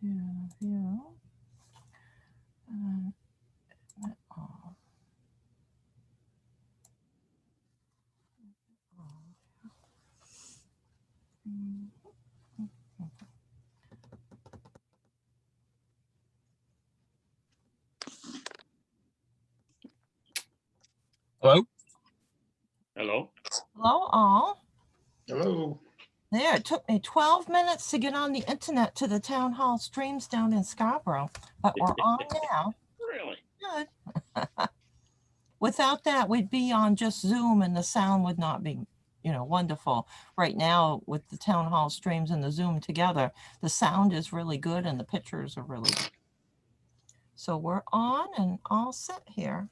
to view. And then off. Hello? Hello. Hello, all. Hello. There, it took me 12 minutes to get on the internet to the town hall streams down in Scarborough, but we're on now. Really? Good. Without that, we'd be on just Zoom and the sound would not be, wonderful. Right now, with the town hall streams and the Zoom together, the sound is really good and the pictures are really good. So we're on and all set here.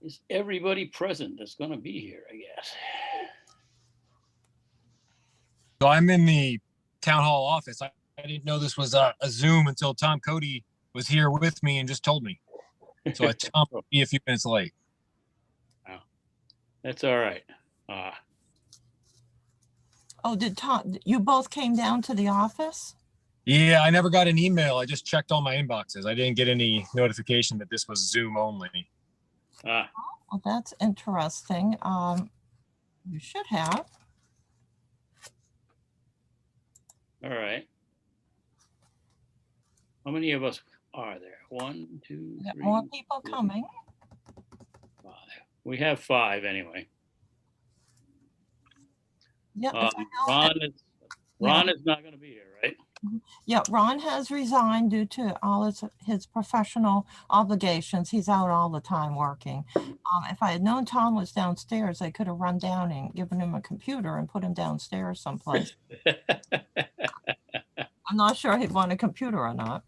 Is everybody present that's going to be here, I guess? So I'm in the town hall office. I didn't know this was a Zoom until Tom Cody was here with me and just told me. So Tom will be a few minutes late. Wow. That's all right. Oh, did Tom, you both came down to the office? Yeah, I never got an email. I just checked all my inboxes. I didn't get any notification that this was Zoom only. Ah, Well, that's interesting. You should have. all right. How many of us are there? 1, 2, Got 3, more people 4, coming. 5. We have 5 anyway. Yeah, Ron is not going to be here, right? yeah, Ron has resigned due to all his professional obligations. He's out all the time working. If I had known Tom was downstairs, I could have run down and given him a computer and put him downstairs someplace. I'm not sure he'd want a computer or not.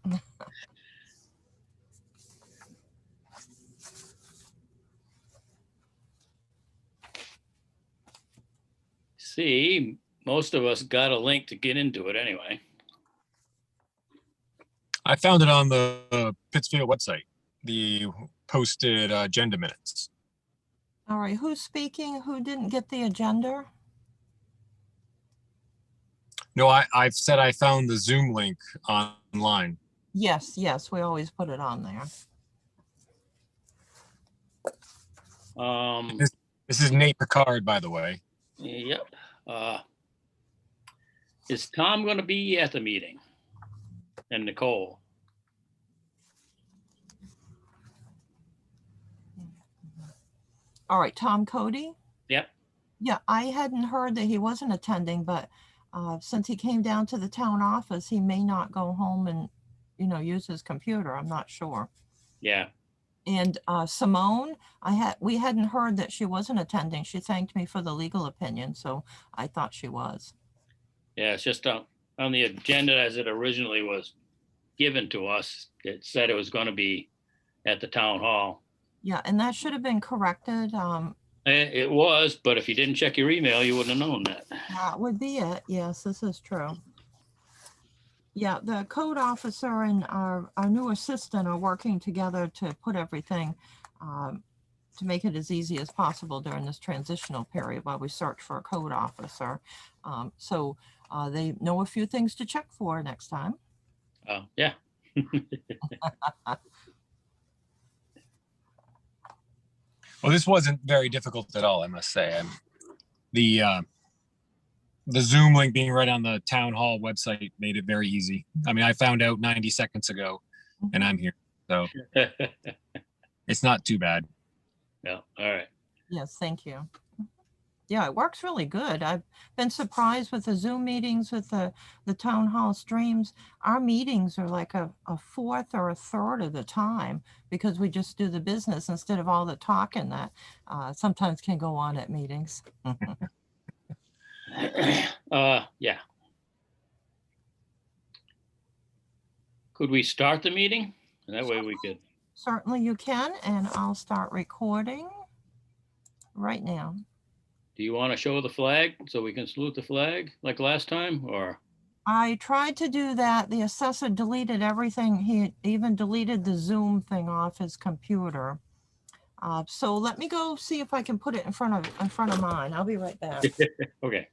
See, most of us got a link to get into it anyway. I found it on the Pittsfield website, the posted agenda minutes. All right, who's speaking? Who didn't get the agenda? No, I've said I found the Zoom link online. Yes, we always put it on there. This is Nate Picard, by the way. Yep. Is Tom going to be at the meeting? And Nicole? All right, Tom Cody? Yep. Yeah, I hadn't heard that he wasn't attending, but since he came down to the town office, he may not go home and, use his computer. I'm not sure. Yeah. And Simone, we hadn't heard that she wasn't attending. She thanked me for the legal opinion, so I thought she was. Yeah, it's just on the agenda as it originally was given to us. It said it was going to be at the town hall. Yeah, and that should have been corrected. It was, but if you didn't check your email, you wouldn't have known that. That would be it. Yes, this is true. Yeah, the code officer and our new assistant are working together to put everything to make it as easy as possible during this transitional period while we search for a code officer. So they know a few things to check for next time. Yeah. Well, this wasn't very difficult at all, I must say. The Zoom link being right on the town hall website made it very easy. I mean, I found out 90 seconds ago and I'm here. So it's not too bad. Yeah. All right. Yes, thank you. Yeah, it works really good. I've been surprised with the Zoom meetings with the town hall streams. Our meetings are like a fourth or a third of the time because we just do the business instead of all the talking that sometimes can go on at meetings. Yeah. Could we start the meeting? That way we could. Certainly you can, and I'll start recording right now. Do you want to show the flag so we can salute the flag like last time, or? I tried to do that. The assessor deleted everything. He even deleted the Zoom thing off his computer. So let me go see if I can put it in front of mine. I'll be right back. Okay.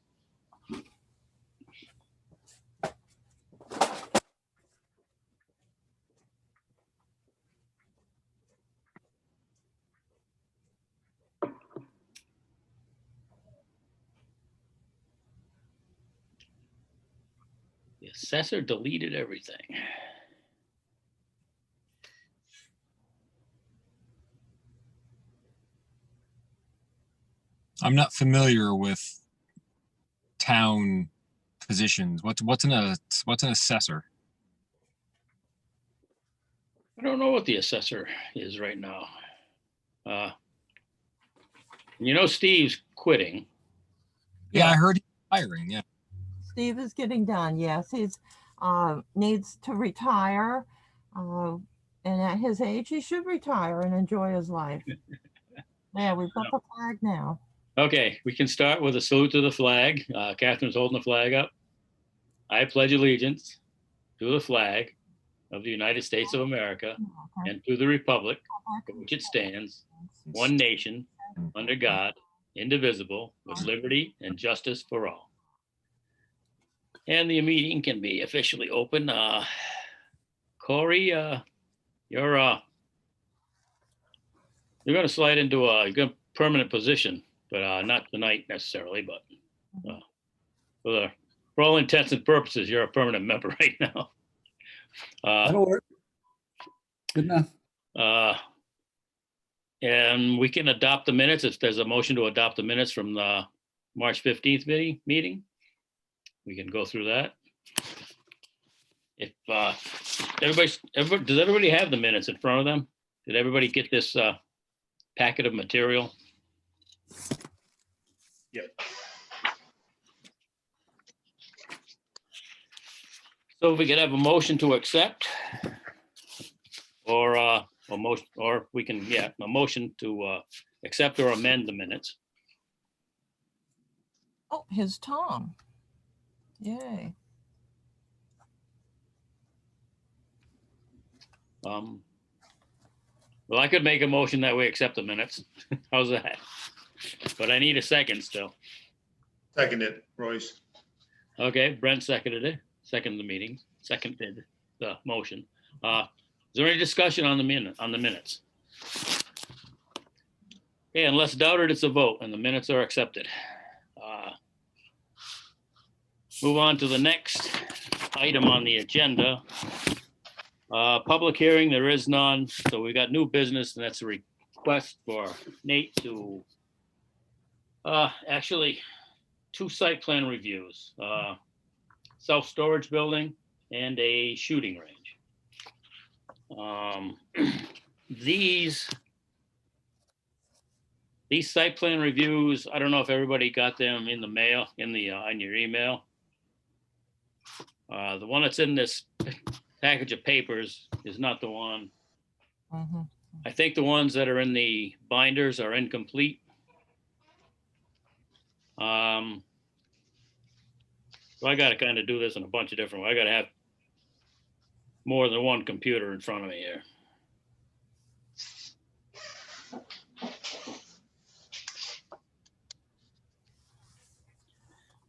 The assessor deleted everything. I'm not familiar with town positions. What's an assessor? I don't know what the assessor is right now. Steve's quitting. Yeah, I heard he's hiring. Yeah. Steve is getting done. Yes, he's needs to retire. And at his age, he should retire and enjoy his life. Yeah, we've got the flag now. Okay, we can start with a salute to the flag. Catherine's holding the flag up. I pledge allegiance to the flag of the United States of America and to the republic for which it stands, one nation, under God, indivisible, with liberty and justice for all. And the meeting can be officially open. Corey, you're going to slide into a permanent position, but not tonight necessarily, but for all intents and purposes, you're a permanent member right now. That'll work. Good enough. And we can adopt the minutes if there's a motion to adopt the minutes from the March 15th meeting. We can go through that. If does everybody have the minutes in front of them? Did everybody get this packet of material? Yep. So if we could have a motion to accept, or a motion, or we can, a motion to accept or amend the minutes. Oh, here's Tom. Yay. Well, I could make a motion that we accept the minutes. How's that? But I need a second still. Seconded, Royce. Okay, Brent seconded it. Seconded the motion. Is there any discussion on the minutes? Okay, unless doubted, it's a vote and the minutes are accepted. Move on to the next item on the agenda. Public hearing, there is none. So we got new business, and that's a request for Nate to actually 2 site plan reviews, self-storage building and a shooting range. These site plan reviews, I don't know if everybody got them in the mail, on your email. The one that's in this package of papers is not the one. Mhm. I think the ones that are in the binders are incomplete. So I got to kind of do this in a bunch of different ways. I got to have more than one computer in front of me here.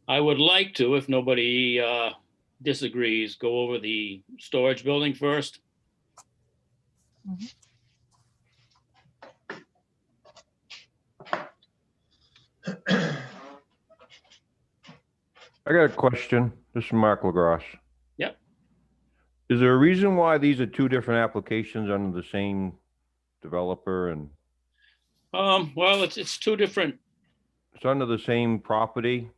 I would like to, if nobody disagrees, go over the storage building first. Mhm. I got a question. This is Mark LaGrosse. Yep. Is there a reason why these are 2 different applications under the same developer and Well, it's 2 different. it's under the same property?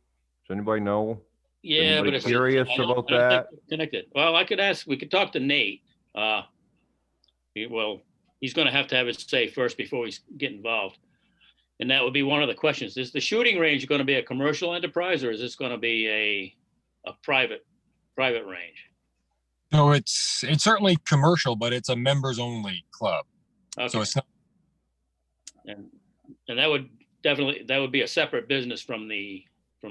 Does anybody know? Yeah, Anybody but it's curious I don't- about I don't think that? it's connected. Well, we could talk to Nate. He's going to have his say first before we get involved. And that would be one of the questions. Is the shooting range going to be a commercial enterprise, or is this going to be a private range? So it's certainly commercial, but it's a members only club. Okay. So it's not. And that would be a separate business from the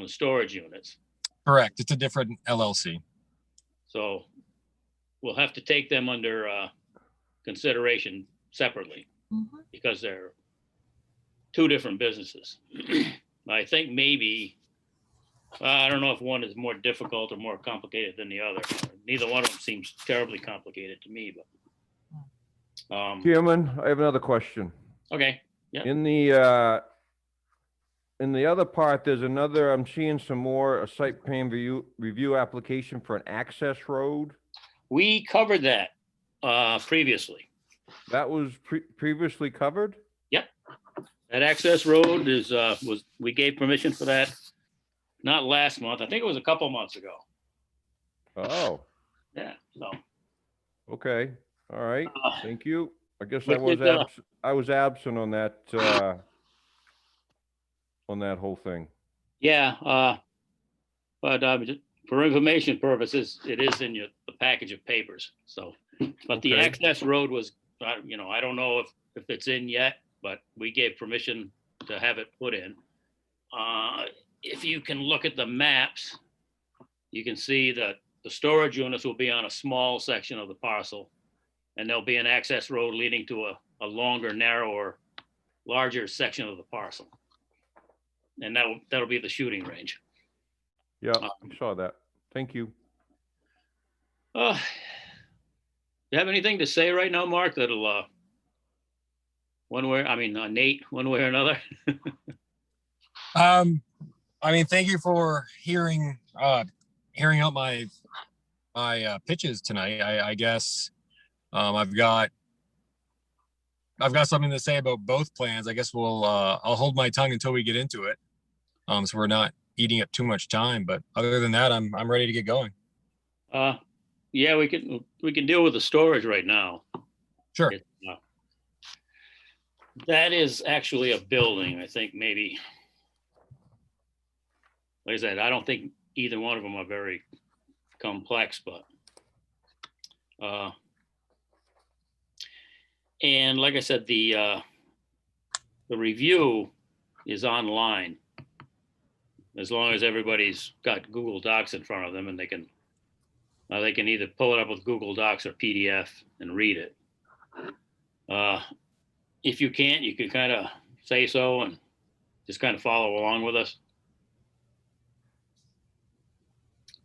storage units. Correct. It's a different LLC. So we'll have to take them under consideration separately Mhm. because they're 2 different businesses. I think maybe, I don't know if one is more difficult or more complicated than the other. Neither one of them seems terribly complicated to me, but. Chairman, I have another question. Okay, In the in the other part, there's another, I'm seeing some more, a site plan review application for an access road. We covered that previously. That was previously covered? Yep. That access road is, we gave permission for that, not last month. I think it was a couple months ago. Oh, Yeah, so. okay. All right. Uh, Thank you. I guess Which is, I was absent on that, on that whole thing. Yeah, but just for information purposes, it is in the package of papers, so. But the Okay. access road was, you know, I don't know if it's in yet, but we gave permission to have it put in. If you can look at the maps, you can see that the storage units will be on a small section of the parcel. And there'll be an access road leading to a longer, narrower, larger section of the parcel. And that'll be the shooting range. Yeah, I saw that. Thank you. You have anything to say right now, Mark, that'll, Nate, one way or another? I mean, thank you for hearing out my pitches tonight. I guess I've got something to say about both plans. I guess I'll hold my tongue until we get into it. So we're not eating up too much time. But other than that, I'm ready to get going. Yeah, we can deal with the storage right now. Sure. That is actually a building, I think maybe. Like I said, I don't think either one of them are very complex, but and like I said, the review is online. As long as everybody's got Google Docs in front of them, and they can either pull it up with Google Docs or PDF and read it. If you can't, you can kind of say so and just kind of follow along with us.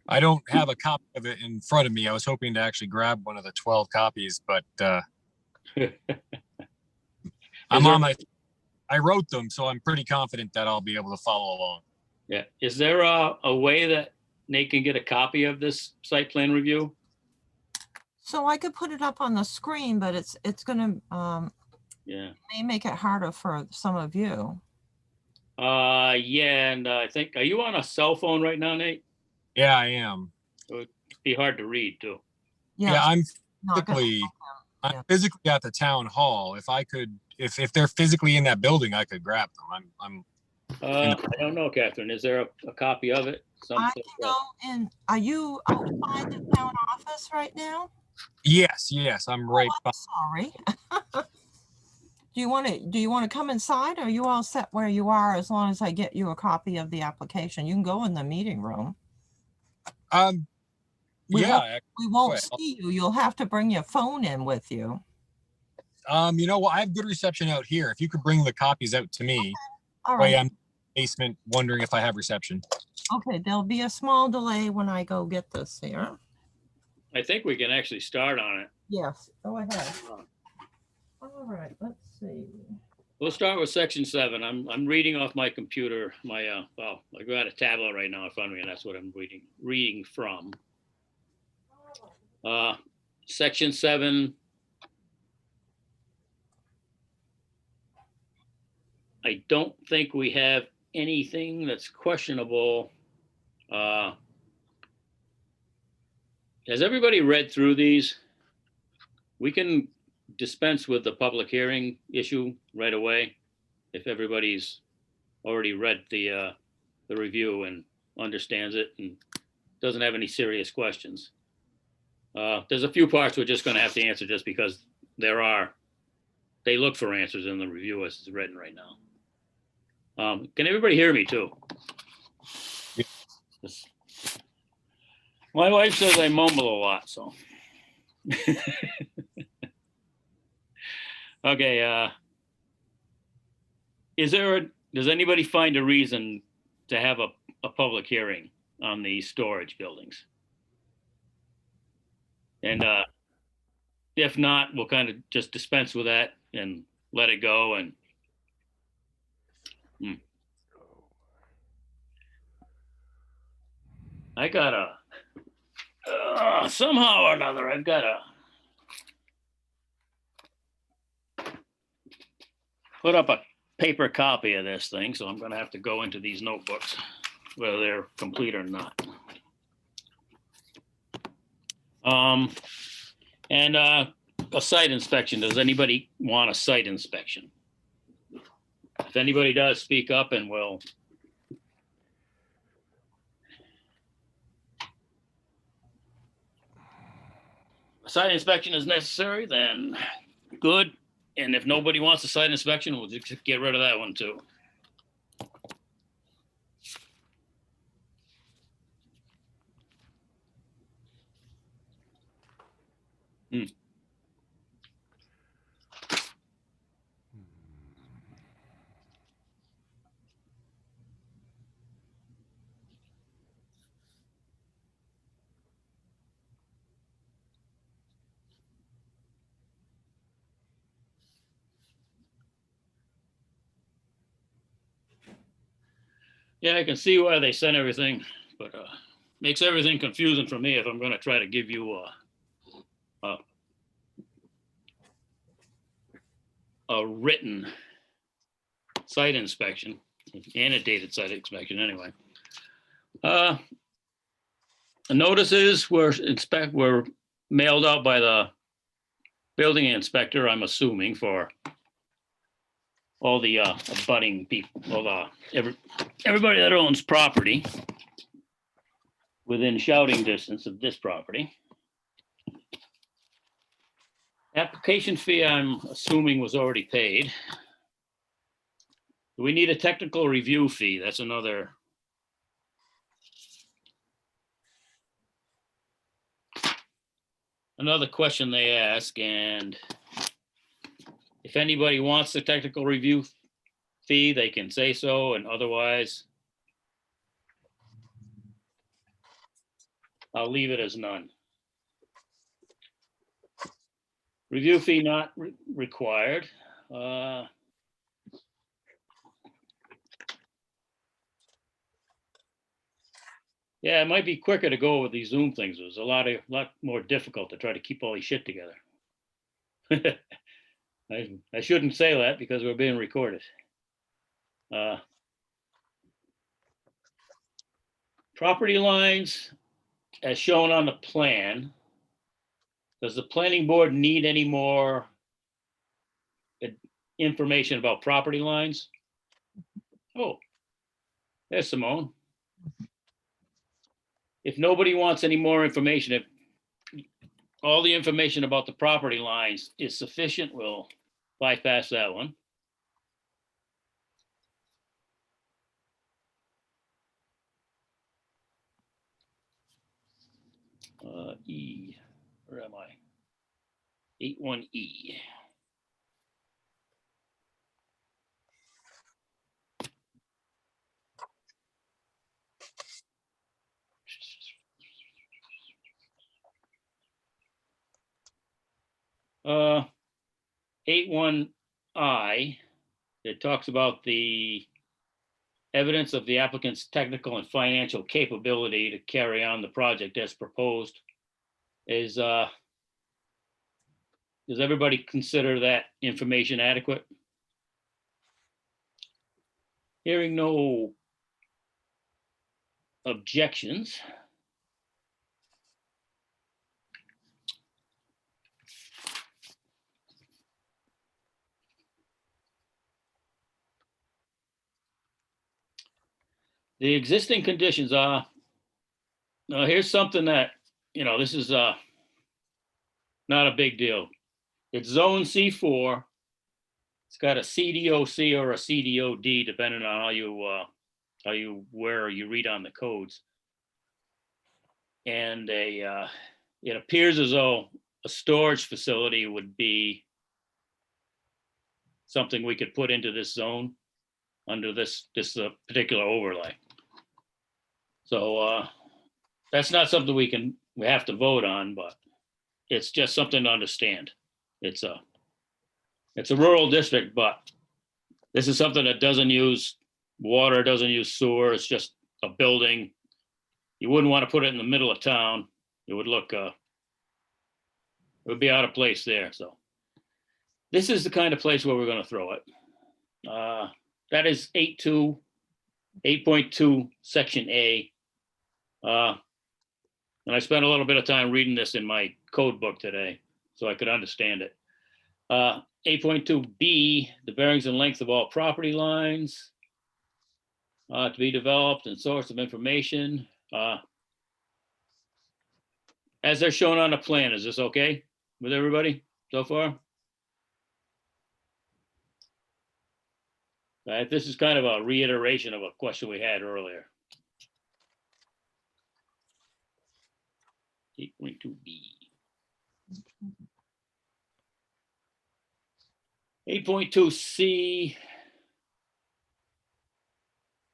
I don't have a copy of it in front of me. I was hoping to actually grab one of the 12 copies, but I wrote them, so I'm pretty confident that I'll be able to follow along. Yeah. Is there a way that Nate can get a copy of this site plan review? So I could put it up on the screen, but it's gonna, may make it harder for some of you. Yeah, and I think, are you on a cell phone right now, Nate? Yeah, I am. It would be hard to read too. Yeah, I'm not gonna- physically at the town hall. If I could, if they're physically in that building, I could grab them. I don't know, Catherine. Is there a copy of it? I can go in. Are you outside the town office right now? Yes, I'm right. Sorry. Do you want to come inside, or are you all set where you are as long as I get you a copy of the application? You can go in the meeting room. We won't see you. You'll have to bring your phone in with you. You know what? I have good reception out here. If you could bring the copies out to me. All right. I'm in the basement wondering if I have reception. Okay, there'll be a small delay when I go get this here. I think we can actually start on it. Yes, go ahead. All right, let's see. We'll start with section 7. I'm reading off my computer. I got a tablet right now in front of me, and that's what I'm reading from. Section 7. I don't think we have anything that's questionable. Has everybody read through these? We can dispense with the public hearing issue right away if everybody's already read the review and understands it and doesn't have any serious questions. There's a few parts we're just going to have to answer just because they look for answers in the review as it's written right now. Can everybody hear me too? Yes. My wife says I mumble a lot, so. Okay. Does anybody find a reason to have a public hearing on these storage buildings? And if not, we'll kind of just dispense with that and let it go. And I gotta, somehow or another, I've gotta put up a paper copy of this thing, so I'm gonna have to go into these notebooks, whether they're complete or not. And a site inspection. Does anybody want a site inspection? If anybody does, speak up and we'll. A site inspection is necessary, then good. And if nobody wants a site inspection, we'll just get rid of that one too. Yeah, I can see why they sent everything, but makes everything confusing for me if I'm going to try to give you a written site inspection and a dated site inspection anyway. Notices were mailed out by the building inspector, I'm assuming, for all the abutting people, well, everybody that owns property within shouting distance of this property. Application fee, I'm assuming, was already paid. Do we need a technical review fee? That's another. Another question they ask, and if anybody wants the technical review fee, they can say so, and otherwise, I'll leave it as none. Review fee not required. Yeah, it might be quicker to go with these Zoom things. It was a lot more difficult to try to keep all these shit together. I shouldn't say that because we're being recorded. Property lines as shown on the plan. Does the planning board need any more information about property lines? Oh, there's Simone. If nobody wants any more information, if all the information about the property lines is sufficient, we'll bypass that one. E, where am I? 81E. Uh, 81I, it talks about the evidence of the applicant's technical and financial capability to carry on the project as proposed. Does everybody consider that information adequate? Hearing no objections. The existing conditions are, now here's something that, this is not a big deal. It's zone C4. It's got a CDOC or a CDOD, depending on where you read on the codes. And it appears as though a storage facility would be something we could put into this zone under this particular overlay. So that's not something we have to vote on, but it's just something to understand. It's a rural district, but this is something that doesn't use water, doesn't use sewer. It's just a building, you wouldn't want to put it in the middle of town. It would look, it would be out of place there, so. This is the kind of place where we're gonna throw it. That is 8.2, Section A. And I spent a little bit of time reading this in my code book today, so I could understand it. 8.2B, the bearings and length of all property lines to be developed and source of information. As they're shown on the plan, is this okay with everybody so far? This is kind of a reiteration of a question we had earlier. 8.2B. 8.2C.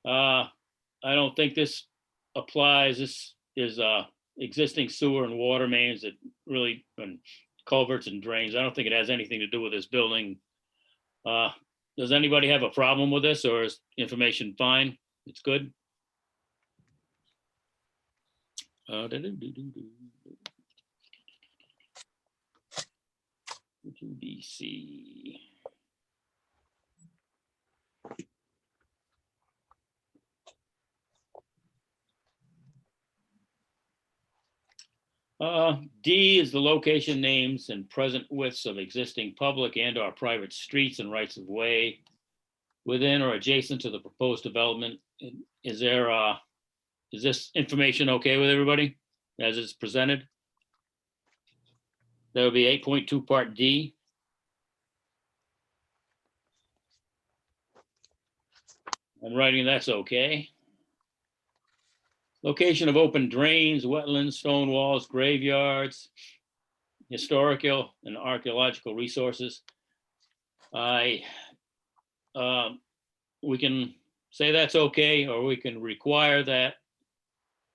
I don't think this applies. This is existing sewer and water mains that really, and culverts and drains. I don't think it has anything to do with this building. Does anybody have a problem with this, or is information fine? It's good. BC. D is the location names and present widths of existing public and/or private streets and rights of way within or adjacent to the proposed development. Is this information okay with everybody as it's presented? That would be 8.2 Part D. I'm writing that's okay. Location of open drains, wetlands, stone walls, graveyards, historical and archaeological resources. We can say that's okay, or we can require that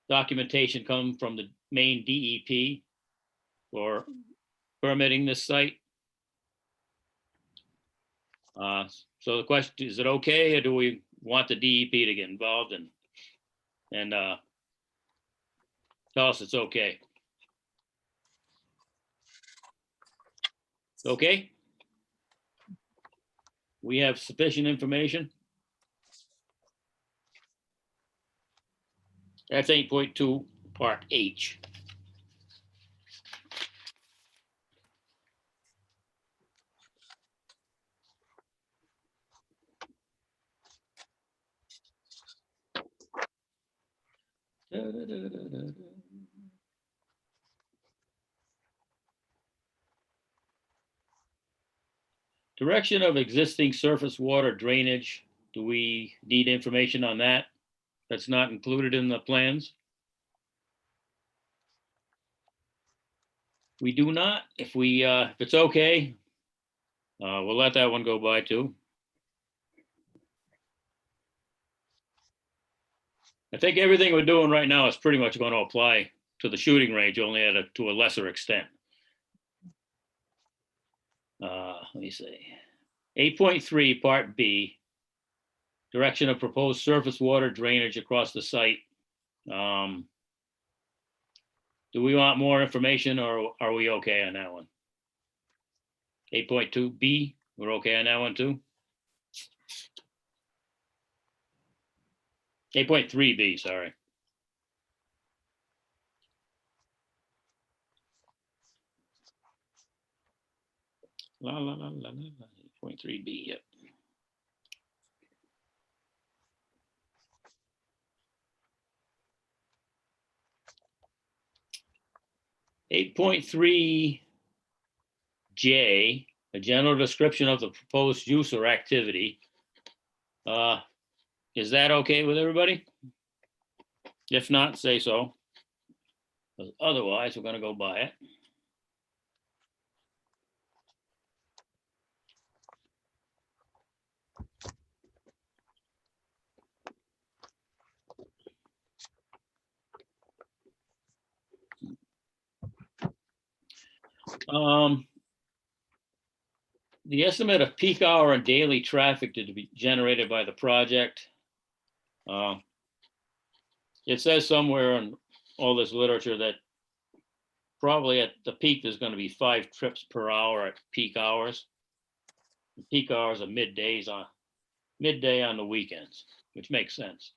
documentation come from the main DEP for permitting this site. So the question, is it okay, or do we want the DEP to get involved and tell us it's okay? Okay. We have sufficient information. That's 8.2 Part H. Direction of existing surface water drainage. Do we need information on that? That's not included in the plans? We do not. If it's okay, we'll let that one go by too. I think everything we're doing right now is pretty much going to apply to the shooting range, only to a lesser extent. Let me see. 8.3 Part B, direction of proposed surface water drainage across the site. Do we want more information, or are we okay on that one? 8.2B, we're okay on that one too? 8.3B, sorry. La la la la la. 8.3B, yep. .3J, a general description of the proposed use or activity. Is that okay with everybody? If not, say so. Otherwise, we're going to go by it. The estimate of peak hour and daily traffic to be generated by the project. It says somewhere all this literature that probably at the peak, there's gonna be 5 trips per hour at peak hours. The peak hours are midday on the weekends, which makes sense.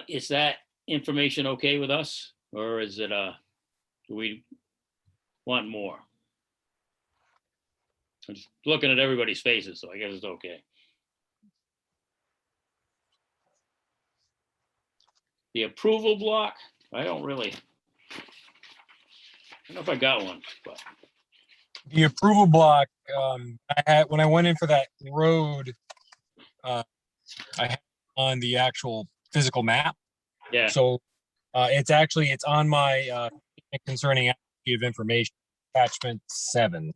Is that information okay with us, or is it, do we want more? I'm just looking at everybody's faces, so I guess it's okay. The approval block, I don't know if I got one, but The approval block, when I went in for that road, I had on the actual physical map. yeah. So it's on my concerning accuracy of information, attachment 7,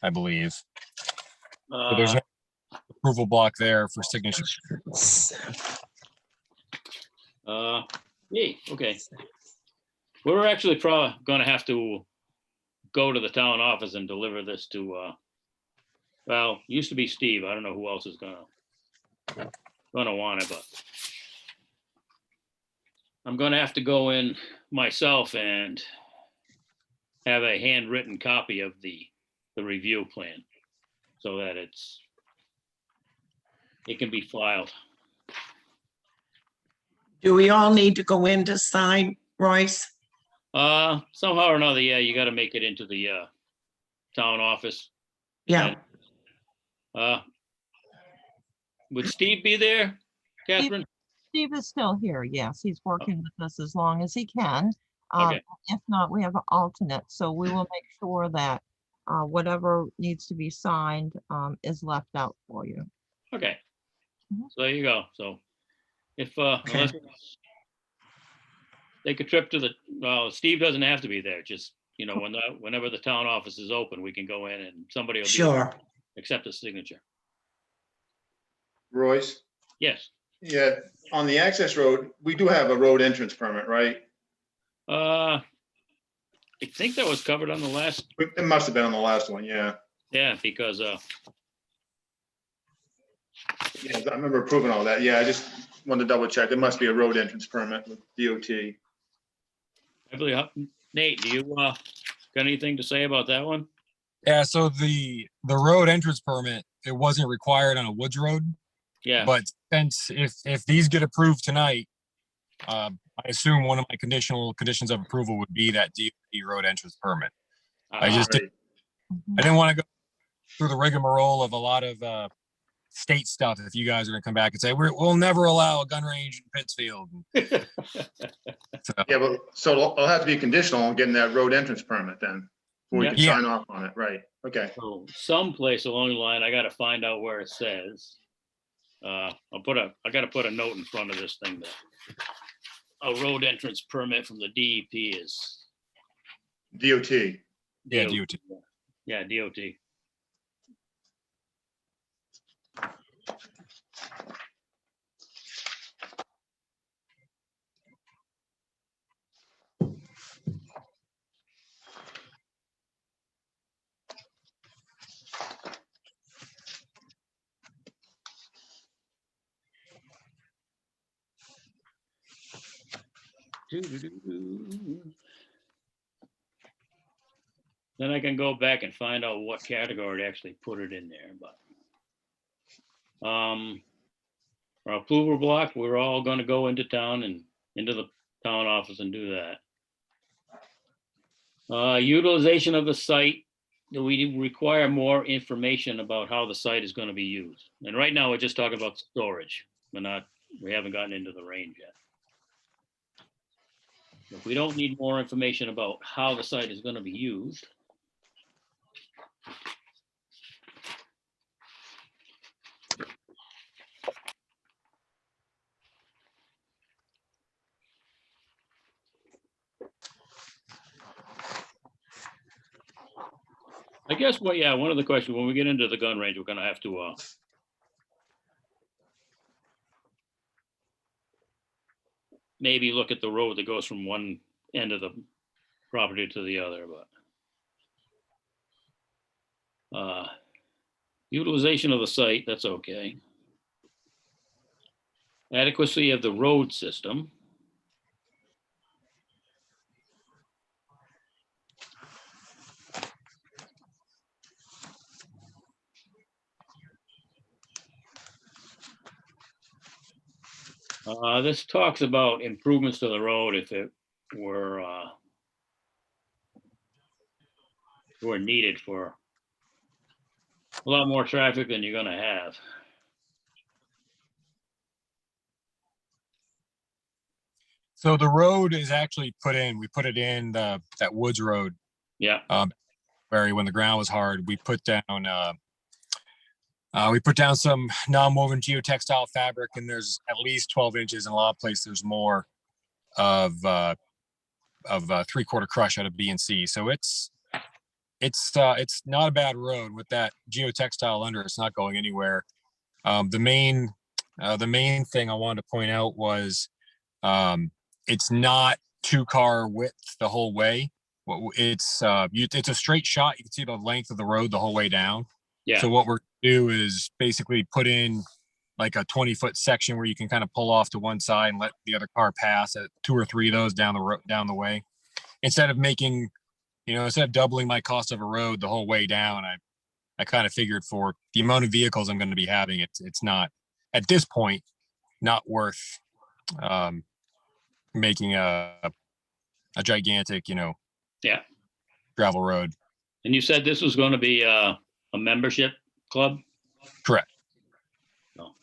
I believe. So there's no approval block there for signature. Okay. We're actually probably gonna have to go to the town office and deliver this to, well, used to be Steve. I don't know who else is gonna want it, but I'm gonna have to go in myself and have a handwritten copy of the review plan so that it can be filed. Do we all need to go in to sign, Royce? Somehow or another, yeah, you gotta make it into the town office. Yeah, Would Steve be there, Catherine? Steve is still here. Yes, he's working with us as long as he can. Okay. If not, we have an alternate, so we will make sure that whatever needs to be signed is left out for you. Okay. Mhm. So there you go. So if, Okay. unless take a trip to Steve doesn't have to be there, just, whenever the town office is open, we can go in and somebody will sure. accept a signature. Royce? Yes. Yeah, on the access road, we do have a road entrance permit, right? I think that was covered on the last, It must have been on the last one, yeah. yeah, because, Yeah, I remember approving all that. Yeah, I just wanted to double check. It must be a road entrance permit with DOT. I believe, Nate, do you, got anything to say about that one? Yeah, so the road entrance permit, it wasn't required on a woods road, Yeah. but since if these get approved tonight, I assume one of my conditions of approval would be that DOT road entrance permit. I just Right. I didn't want to go through the rigmarole of a lot of state stuff if you guys are gonna come back and say we'll never allow a gun range in Pittsfield. So, Yeah, but so it'll have to be conditional on getting that road entrance permit then, before we Yeah. can Yeah. sign off on it, right? Okay. So someplace along the line, I gotta find out where it says. I gotta put a note in front of this thing that a road entrance permit from the DEP is. DOT. yeah, DOT. Yeah, DOT. Then I can go back and find out what category to actually put it in there, but. Our approval block, we're all gonna go into town and into the town office and do that. Utilization of the site, do we require more information about how the site is gonna be used? And right now, we're just talking about storage. We haven't gotten into the range yet. If we don't need more information about how the site is gonna be used. I guess, well, yeah, one of the questions, when we get into the gun range, we're gonna have to, maybe look at the road that goes from one end of the property to the other, but utilization of the site, that's okay. Adequacy of the road system. This talks about improvements to the road if it were needed for a lot more traffic than you're gonna have. So the road is actually we put it in that Woods Road, Yeah, where when the ground was hard, we put down some non-woven geotextile fabric, and there's at least 12 inches. In a lot of places, there's more of 3/4 crush out of B and C. So it's not a bad road with that geotextile under. It's not going anywhere. The main thing I wanted to point out was it's not 2-car width the whole way. It's a straight shot. You can see the length of the road the whole way down. yeah, So what we're gonna do is basically put in like a 20-foot section where you can kind of pull off to one side and let the other car pass at 2 or 3 of those down the way. Instead of doubling my cost of a road the whole way down, I kind of figured for the amount of vehicles I'm going to be having, it's not at this point not worth making a gigantic, yeah. gravel road. And you said this was gonna be a membership club? Correct. No.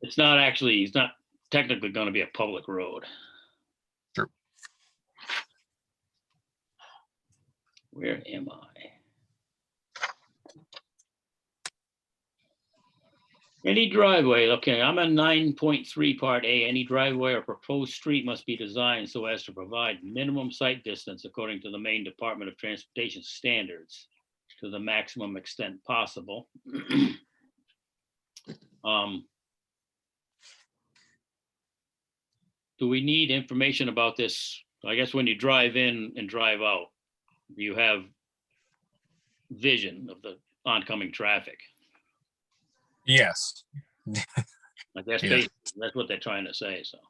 It's not technically gonna be a public road. Sure. Where am I? Any driveway, okay, I'm in 9.3 Part A. Any driveway or proposed street must be designed so as to provide minimum sight distance according to the Maine Department of Transportation standards to the maximum extent possible. Do we need information about this? I guess when you drive in and drive out, you have vision of the oncoming traffic. Yes. I guess Yeah. basically that's what they're trying to say, so.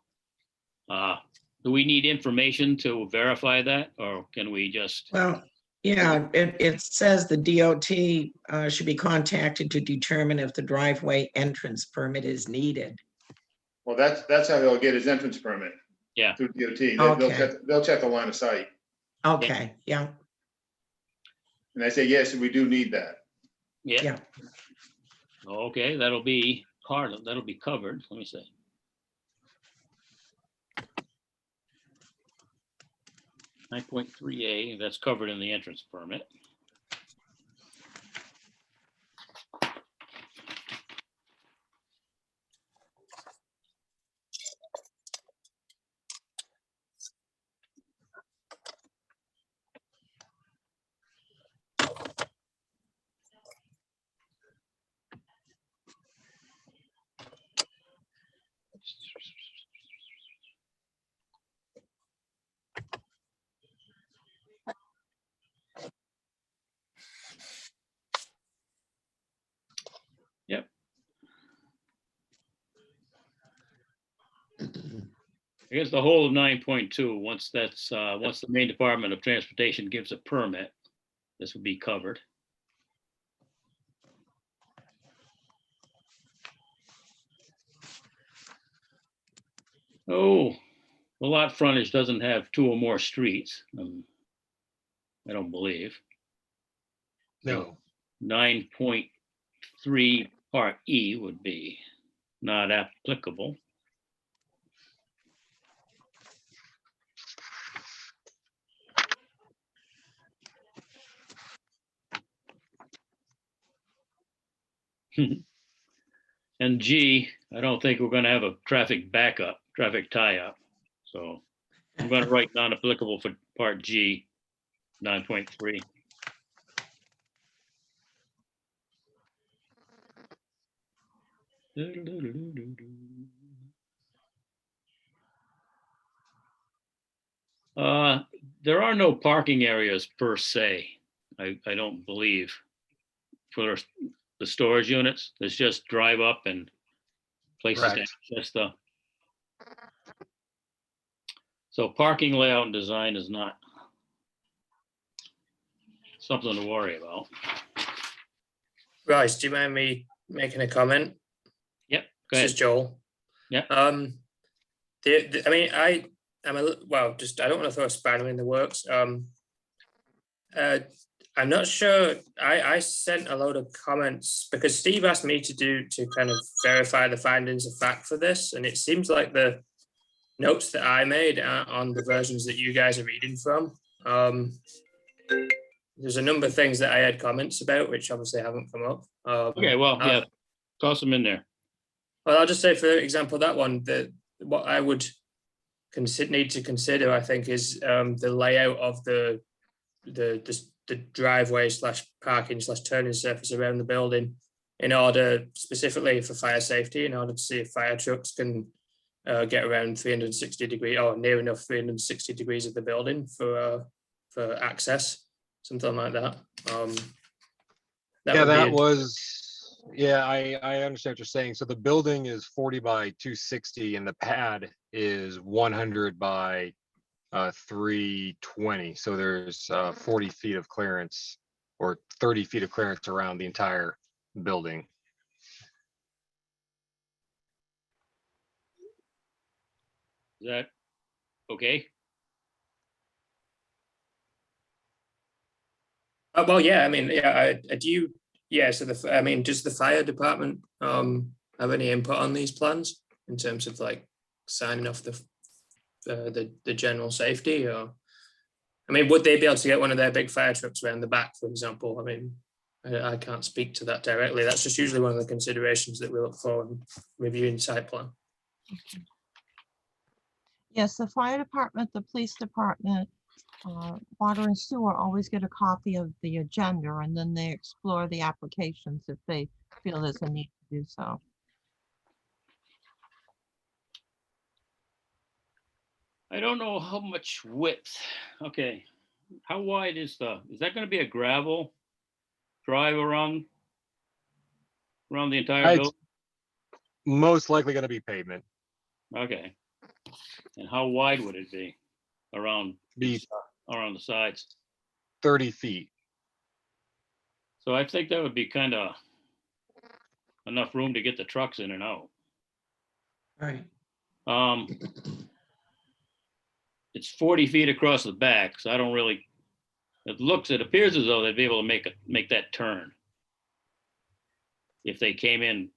Do we need information to verify that, or can we just, Well, yeah, it says the DOT should be contacted to determine if the driveway entrance permit is needed. Well, that's how they'll get his entrance permit. Yeah. Through DOT. They'll Okay. they'll check the line of sight. Okay, yeah, And I say, yes, we do need that. yeah, yeah. okay, that'll be covered, let me see. Nine point three A, that's covered in the entrance permit. Yep. I guess the whole of 9.2, once the Maine Department of Transportation gives a permit, this would be covered. Oh, the lot frontage doesn't have 2 or more streets. I don't believe. No. 9.3 Part E would be not applicable. And G, I don't think we're gonna have a traffic tie-up. So I'm gonna write non-applicable for Part G, 9.3. There are no parking areas per se, I don't believe, for the storage units. There's just drive up and places to Correct. access the. So parking layout and design is not something to worry about. Royce, do you mind me making a comment? Yep, go This ahead. is Joel. I mean, I'm well, just I don't want to throw a spanner in the works. I'm not sure. I sent a load of comments because Steve asked me to kind of verify the findings of fact for this, and it seems like the notes that I made are on the versions that you guys are reading from. There's a number of things that I had comments about, which obviously haven't come up. Okay, well, yeah, toss them in there. Well, I'll just say, for example, that one, what I would need to consider, I think, is the layout of the driveway / parking / turning surface around the building, in order specifically for fire safety, in order to see if fire trucks can get around 360 degrees or near enough 360 degrees of the building for access, something like that. I understand what you're saying. So the building is 40 by 260 and the pad is 100 by 320. So there's 40 feet of clearance or 30 feet of clearance around the entire building. Is that okay? Well, yeah, I mean, yeah, so I mean, does the fire department have any input on these plans in terms of like signing off the general safety, or, I mean, would they be able to get one of their big fire trucks around the back, for example? I mean, I can't speak to that directly. That's just usually one of the considerations that we look for in reviewing site plan. Yes, the fire department, the police department, water and sewer always get a copy of the agenda, and then they explore the applications if they feel there's a need to do so. I don't know how much width. Okay, how wide is that going to be a gravel drive around the entire It's building? most likely going to be pavement. Okay, and how wide would it be around Be the sides? 30 feet. So I think that would be kind of enough room to get the trucks in and out. Right. It's 40 feet across the back, so I don't really, it appears as though they'd be able to make that turn if they came in,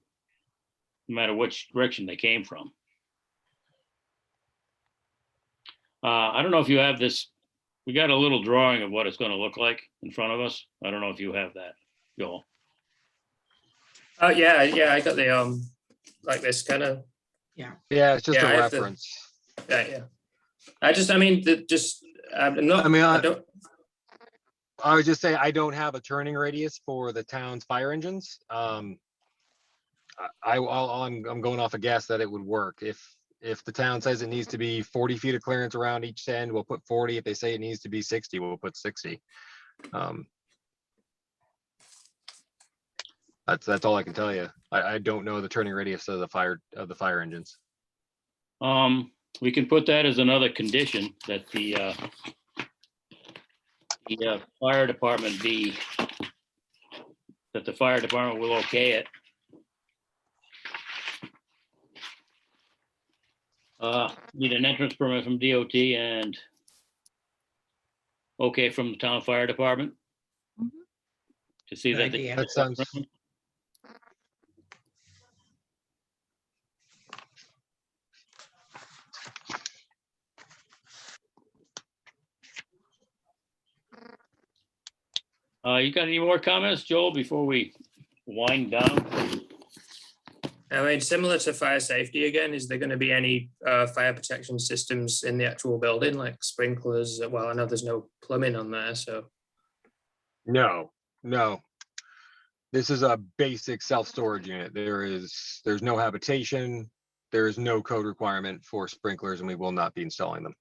no matter which direction they came from. I don't know if you have this, we got a little drawing of what it's going to look like in front of us. I don't know if you have that, Joel. Yeah, I got the like this kind of. Yeah, it's just Yeah, a I have reference. Yeah. I mean, I'm not. I mean, I don't. I would just say I don't have a turning radius for the town's fire engines. I'm going off a guess that it would work. If the town says it needs to be 40 feet of clearance around each end, we'll put 40. If they say it needs to be 60, we'll put 60. That's all I can tell you. I don't know the turning radius of the fire engines. We can put that as another condition that the fire department will okay it. Need an entrance permit from DOT and okay from the town fire department to see that. idea. That sounds. You got any more comments, Joel, before we wind down? I mean, similar to fire safety again, is there going to be any fire protection systems in the actual building, like sprinklers? Well, I know there's no plumbing on there, so. No. This is a basic self-storage unit. There's no habitation. There is no code requirement for sprinklers, and we will not be installing them.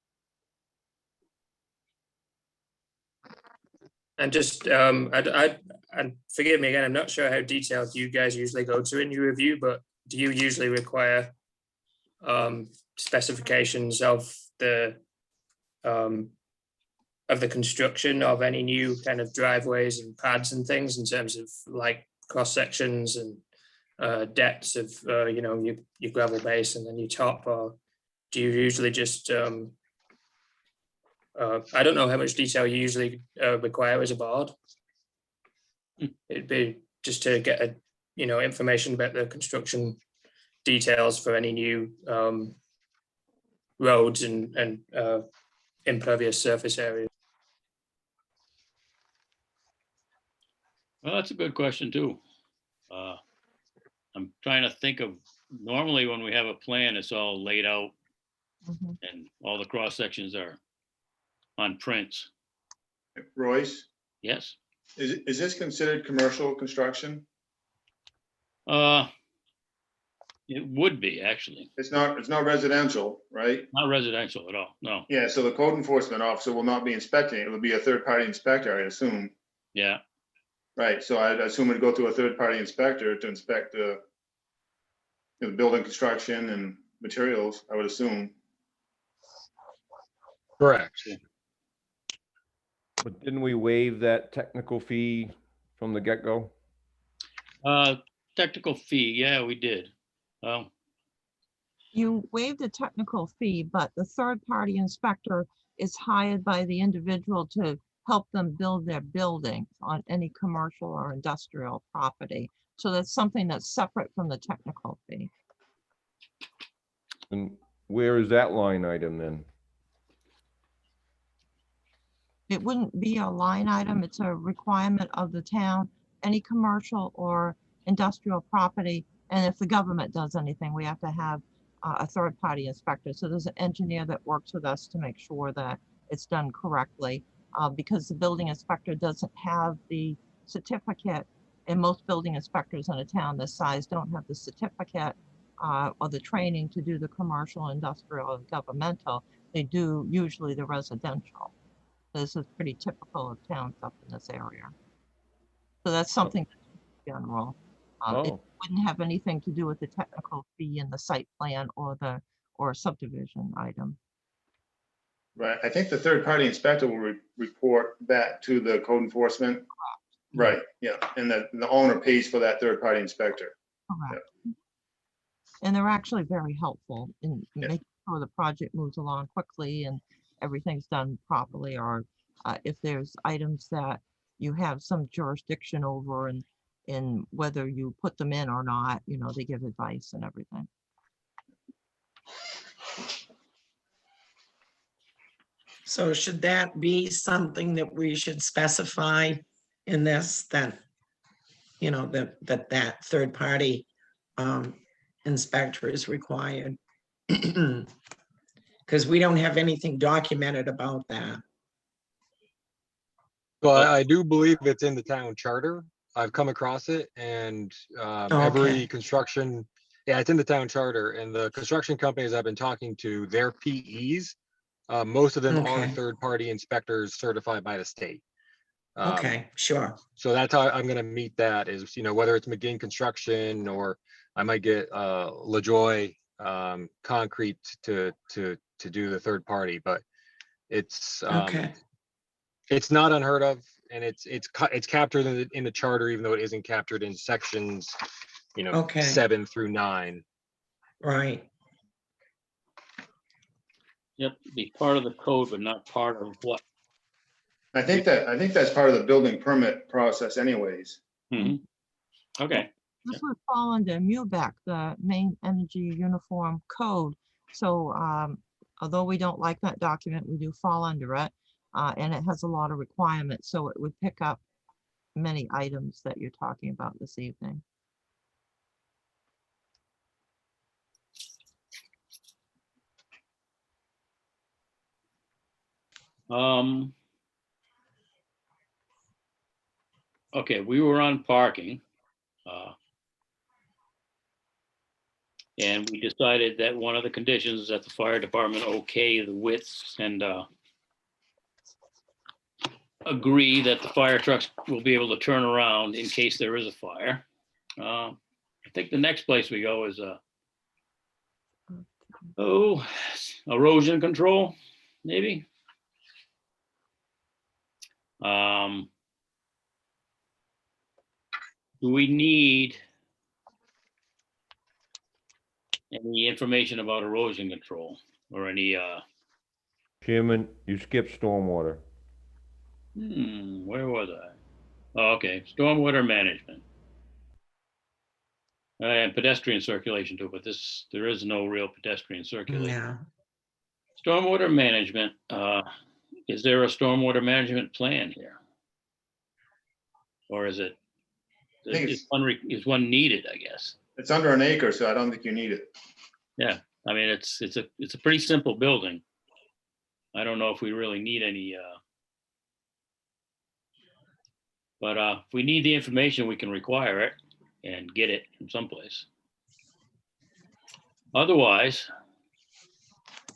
And just, and forgive me again, I'm not sure how detailed you guys usually go to in your review, but do you usually require specifications of the construction of any new kind of driveways and pads and things in terms of like cross sections and depths of, you know, your gravel base and then your top, or do you usually just, I don't know how much detail you usually require as a board. It'd be just to get a, you know, information about the construction details for any new roads and impervious surface areas. Well, that's a good question too. I'm trying to think of, normally when we have a plan, it's all laid out Mhm. and all the cross sections are on prints. Royce, Yes. is this considered commercial construction? It would be actually, It's not residential, right? not residential at all. No. Yeah, so the code enforcement officer will not be inspecting it. It will be a third-party inspector, I assume. Yeah. Right, so I'd assume it'd go to a third-party inspector to inspect the building construction and materials, I would assume. Correct. But didn't we waive that technical fee from the get-go? Technical fee. Yeah, we did. You waive the technical fee, but the third-party inspector is hired by the individual to help them build their buildings on any commercial or industrial property. So that's something that's separate from the technical fee. And where is that line item then? It wouldn't be a line item, it's a requirement of the town, any commercial or industrial property. And if the government does anything, we have to have a third-party inspector. So there's an engineer that works with us to make sure that it's done correctly. Because the building inspector doesn't have the certificate, and most building inspectors in a town this size don't have the certificate or the training to do the commercial, industrial, and governmental. They do usually the residential. This is pretty typical of towns up in this area. So that's something general. It Oh, wouldn't have anything to do with the technical fee in the site plan or the subdivision item. Right, I think the third-party inspector will report back to the code enforcement. Right, yeah, and the owner pays for that third-party inspector. Correct. And they're actually very helpful in Yeah. making sure the project moves along quickly and everything's done properly, or if there's items that you have some jurisdiction over and whether you put them in or not, you know, they give advice and everything. So should that be something that we should specify in this, that, you know, that third party inspector is required? Because we don't have anything documented about that. Well, I do believe it's in the town charter. I've come across it and Okay. every construction, yeah, it's in the town charter, and the construction companies I've been talking to, their PEs, most of them are Okay. third-party inspectors certified by the state. Okay, sure. So that's how I'm gonna meet that is, you know, whether it's McGinn Construction or I might get LaJoy Concrete to do the third party, but it's Okay, it's not unheard of, and it's captured in the charter, even though it isn't captured in sections, you know, Okay. 7 through 9. right. Yep. Be part of the code, but not part of what. I think that's part of the building permit process anyways. Mhm. Okay. This would fall under MUBEC, the Main Energy Uniform Code. So although we don't like that document, we do fall under it. And it has a lot of requirements, so it would pick up many items that you're talking about this evening. Okay, we were on parking. And we decided that one of the conditions is that the fire department okay the widths and agree that the fire trucks will be able to turn around in case there is a fire. I think the next place we go is erosion control, maybe. Do we need any information about erosion control or any, Chairman, you skipped stormwater. where was I? Oh, okay, stormwater management. And pedestrian circulation too, but there is no real pedestrian circulation. Yeah, Stormwater management, is there a stormwater management plan here? Or is it, I think is one needed, I guess? It's under an acre, so I don't think you need it. Yeah, I mean, it's a pretty simple building. I don't know if we really need any, but if we need the information, we can require it and get it from someplace. Otherwise,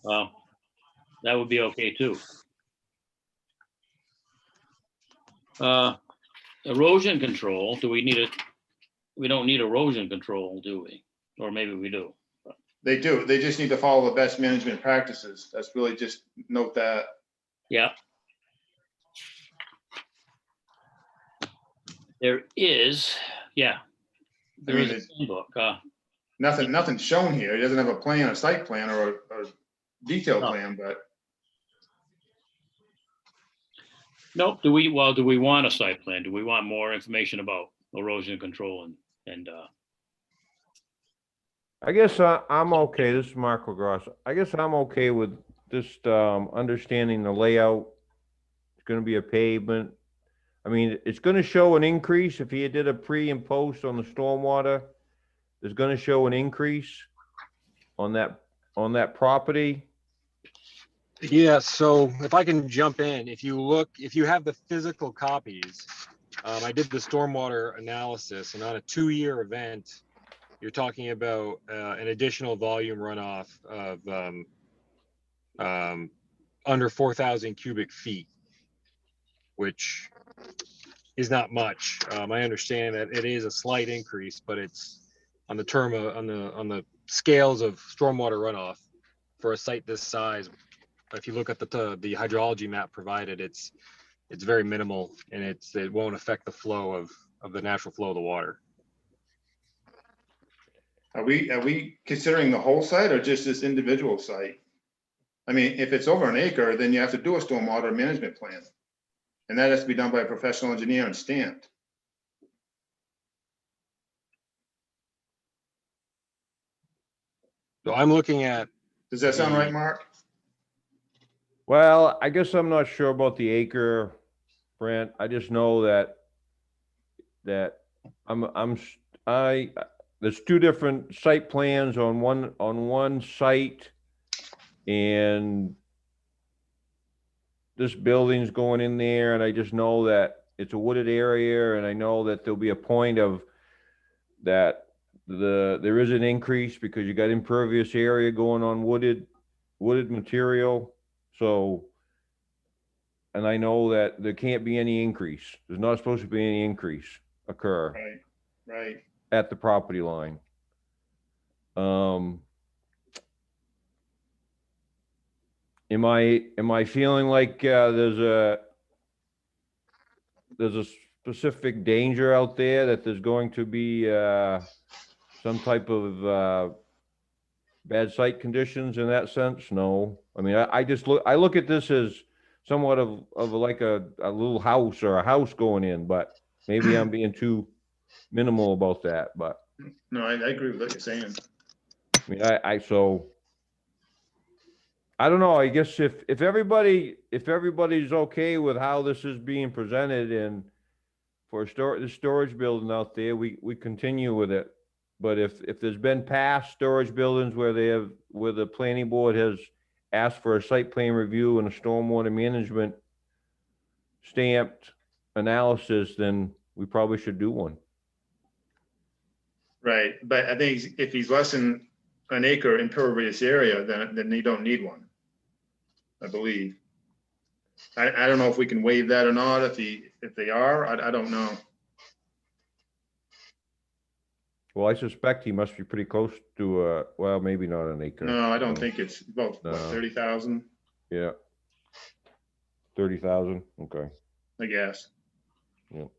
well, that would be okay too. Erosion control, do we need it? We don't need erosion control, do we? Or maybe we do. They do. They just need to follow the best management practices. That's really just note that. Yeah. There is, yeah. There mean, is a handbook. Nothing's shown here. He doesn't have a plan, a site plan or a detailed No. plan, but Nope. Do we want a site plan? Do we want more information about erosion control and I guess I'm okay. This is Mark LaGrossa. I guess I'm okay with just understanding the layout. It's going to be a pavement. I mean, it's going to show an increase if he did a pre and post on the stormwater. It's going to show an increase on that property. Yeah, so if I can jump in, if you have the physical copies, I did the stormwater analysis, and on a 2-year event, you're talking about an additional volume runoff of under 4,000 cubic feet, which is not much. I understand that it is a slight increase, but it's on the scales of stormwater runoff for a site this size. If you look at the hydrology map provided, it's very minimal, and it won't affect the flow of the natural flow of the water. are we considering the whole site or just this individual site? I mean, if it's over an acre, then you have to do a stormwater management plan. And that has to be done by a professional engineer and stamped. So I'm looking at, Does that sound right, Mark? Well, I guess I'm not sure about the acre, Brent. I just know that there's two different site plans on one site, and this building's going in there, and I just know that it's a wooded area, and I know that there'll be a point of that there is an increase because you got impervious area going on wooded material. So, and I know that there can't be any increase. There's not supposed to be any increase occur Right. at the property line. Am I feeling like there's a specific danger out there that there's going to be some type of bad site conditions in that sense? No. I mean, I look at this as somewhat of like a little house or a house going in, but maybe I'm being too minimal about that, but No, I agree with what you're saying. I mean, I don't know. I guess if everybody's okay with how this is being presented and for the storage building out there, we continue with it. But if there's been past storage buildings where the planning board has asked for a site plan review and a stormwater management stamped analysis, then we probably should do one. Right, but I think if he's less than an acre impervious area, then you don't need one, I believe. I don't know if we can waive that or not, if they are, I don't know. Well, I suspect he must be pretty close to, well, maybe not an acre. No, I don't think it's about, what, No. 30,000, Yeah. 30,000, okay. I guess. Well,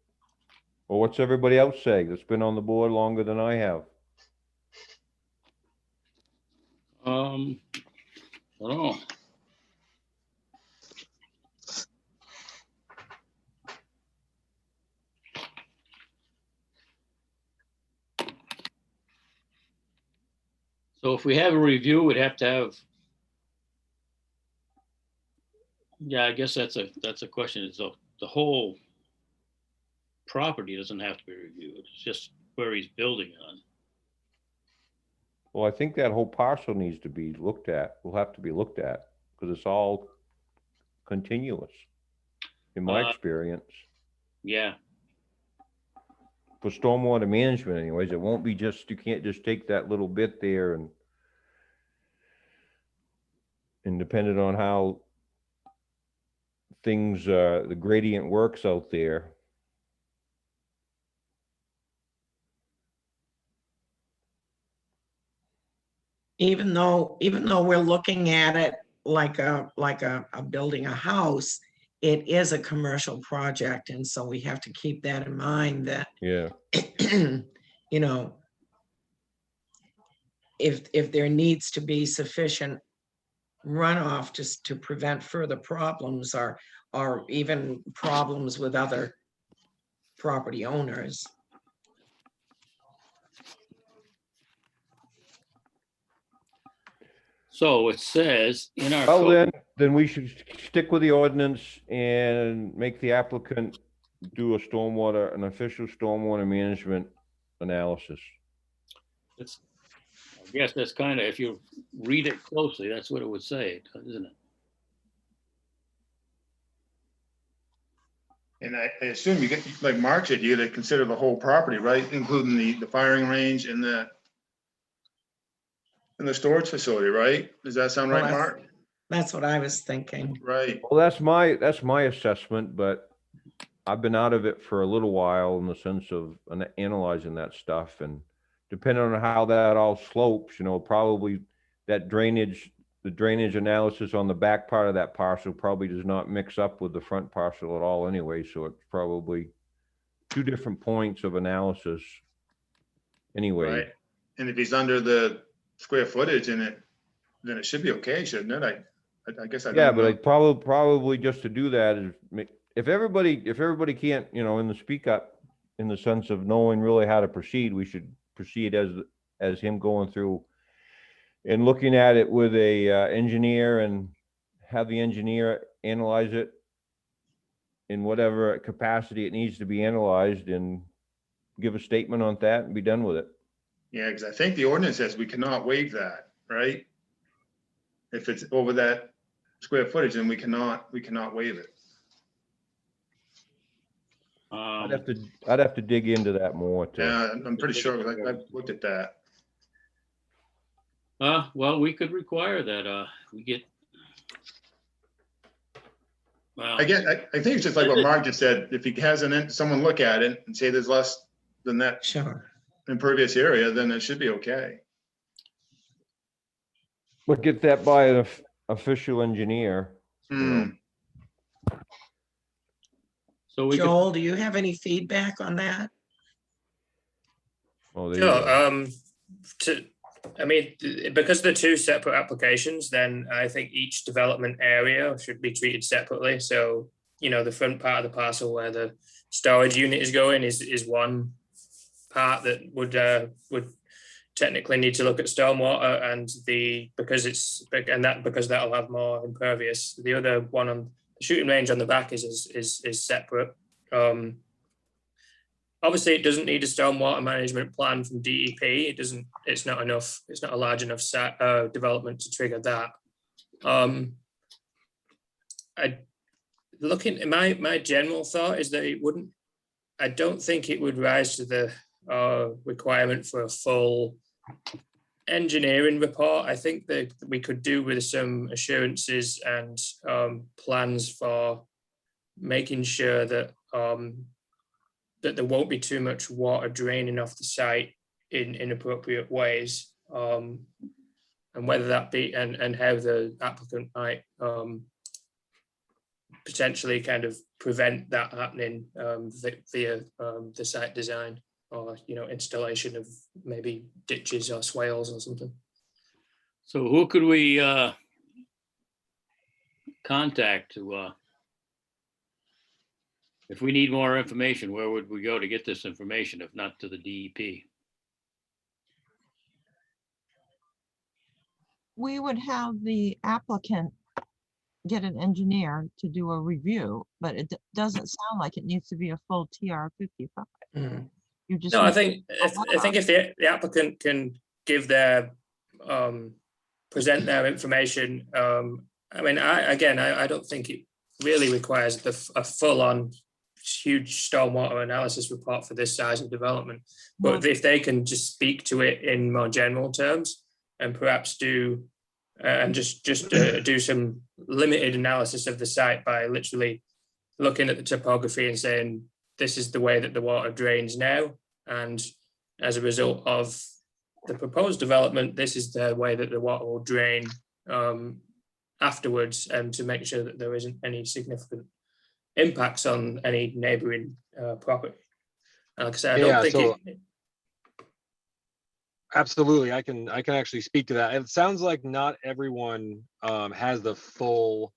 what's everybody else say that's been on the board longer than I have? I don't know. So if we have a review, we'd have to have. Yeah, I guess that's a question. Is the whole property doesn't have to be reviewed. It's just where he's building on. Well, I think that whole parcel needs to be looked at, will have to be looked at, because it's all continuous, in my experience. Yeah, For stormwater management anyways, it won't be just, you can't just take that little bit there and depending on how things, the gradient works out there. Even though we're looking at it like a building a house, it is a commercial project, and so we have to keep that in mind that, Yeah, you know, if there needs to be sufficient runoff just to prevent further problems or even problems with other property owners. so it says in our well code, then we should stick with the ordinance and make the applicant do an official stormwater management analysis. it's, I guess that's kind of, if you read it closely, that's what it would say, isn't it? And I assume you get, like Mark said, you gotta consider the whole property, right? Including the firing range and the storage facility, right? Does that sound right, Well, Mark? That's what I was thinking. Right. Well, that's my assessment, but I've been out of it for a little while in the sense of analyzing that stuff, and depending on how that all slopes, probably that the drainage analysis on the back part of that parcel probably does not mix up with the front parcel at all anyway, so it's probably two different points of analysis anyway. Right. And if he's under the square footage in it, then it should be okay, shouldn't it? I guess I don't Yeah, but know. I probably just to do that is if everybody can't, in the speak up in the sense of knowing really how to proceed, we should proceed as him going through and looking at it with a engineer and have the engineer analyze it in whatever capacity it needs to be analyzed and give a statement on that and be done with it. Yeah, because I think the ordinance says we cannot waive that, right? If it's over that square footage, then we cannot waive it. I'd have to dig into that more to. Yeah, I'm pretty sure, because I've looked at that. Well, we could require that, we get. Well, I think it's just like what Mark just said, if he has someone look at it and say there's less than that Sure. impervious area, then it should be okay. But get that by an official engineer. Hmm. So we could, Joel, do you have any feedback on that? Oh, there you go. Sure. Because they're two separate applications, then I think each development area should be treated separately. So, the front part of the parcel where the storage unit is going is one part that would technically need to look at stormwater, and because that'll have more impervious. The other one on the shooting range on the back is separate. Obviously, it doesn't need a stormwater management plan from DEP. It's not enough. It's not a large enough development to trigger that. My general thought is that it wouldn't. I don't think it would rise to the requirement for a full engineering report. I think that we could do with some assurances and plans for making sure that that there won't be too much water draining off the site in inappropriate ways, and whether that be and how the applicant might potentially kind of prevent that happening via the site design or installation of maybe ditches or swales or something. So who could we contact to, if we need more information, where would we go to get this information, if not to the DEP? We would have the applicant get an engineer to do a review, but it doesn't sound like it needs to be a full TR 55. Mm. You just. No, I need- think if the applicant can give their present their information, I mean, I don't think it really requires a full-on huge stormwater analysis report for this size of development. But if they can just speak to it in more general terms and perhaps do do some limited analysis of the site by literally looking at the topography and saying, this is the way that the water drains now. And as a result of the proposed development, this is the way that the water will drain afterwards, and to make sure that there isn't any significant impacts on any neighboring property. Like I said, I don't Yeah, think so- it. Absolutely, I can actually speak to that. It sounds like not everyone has the full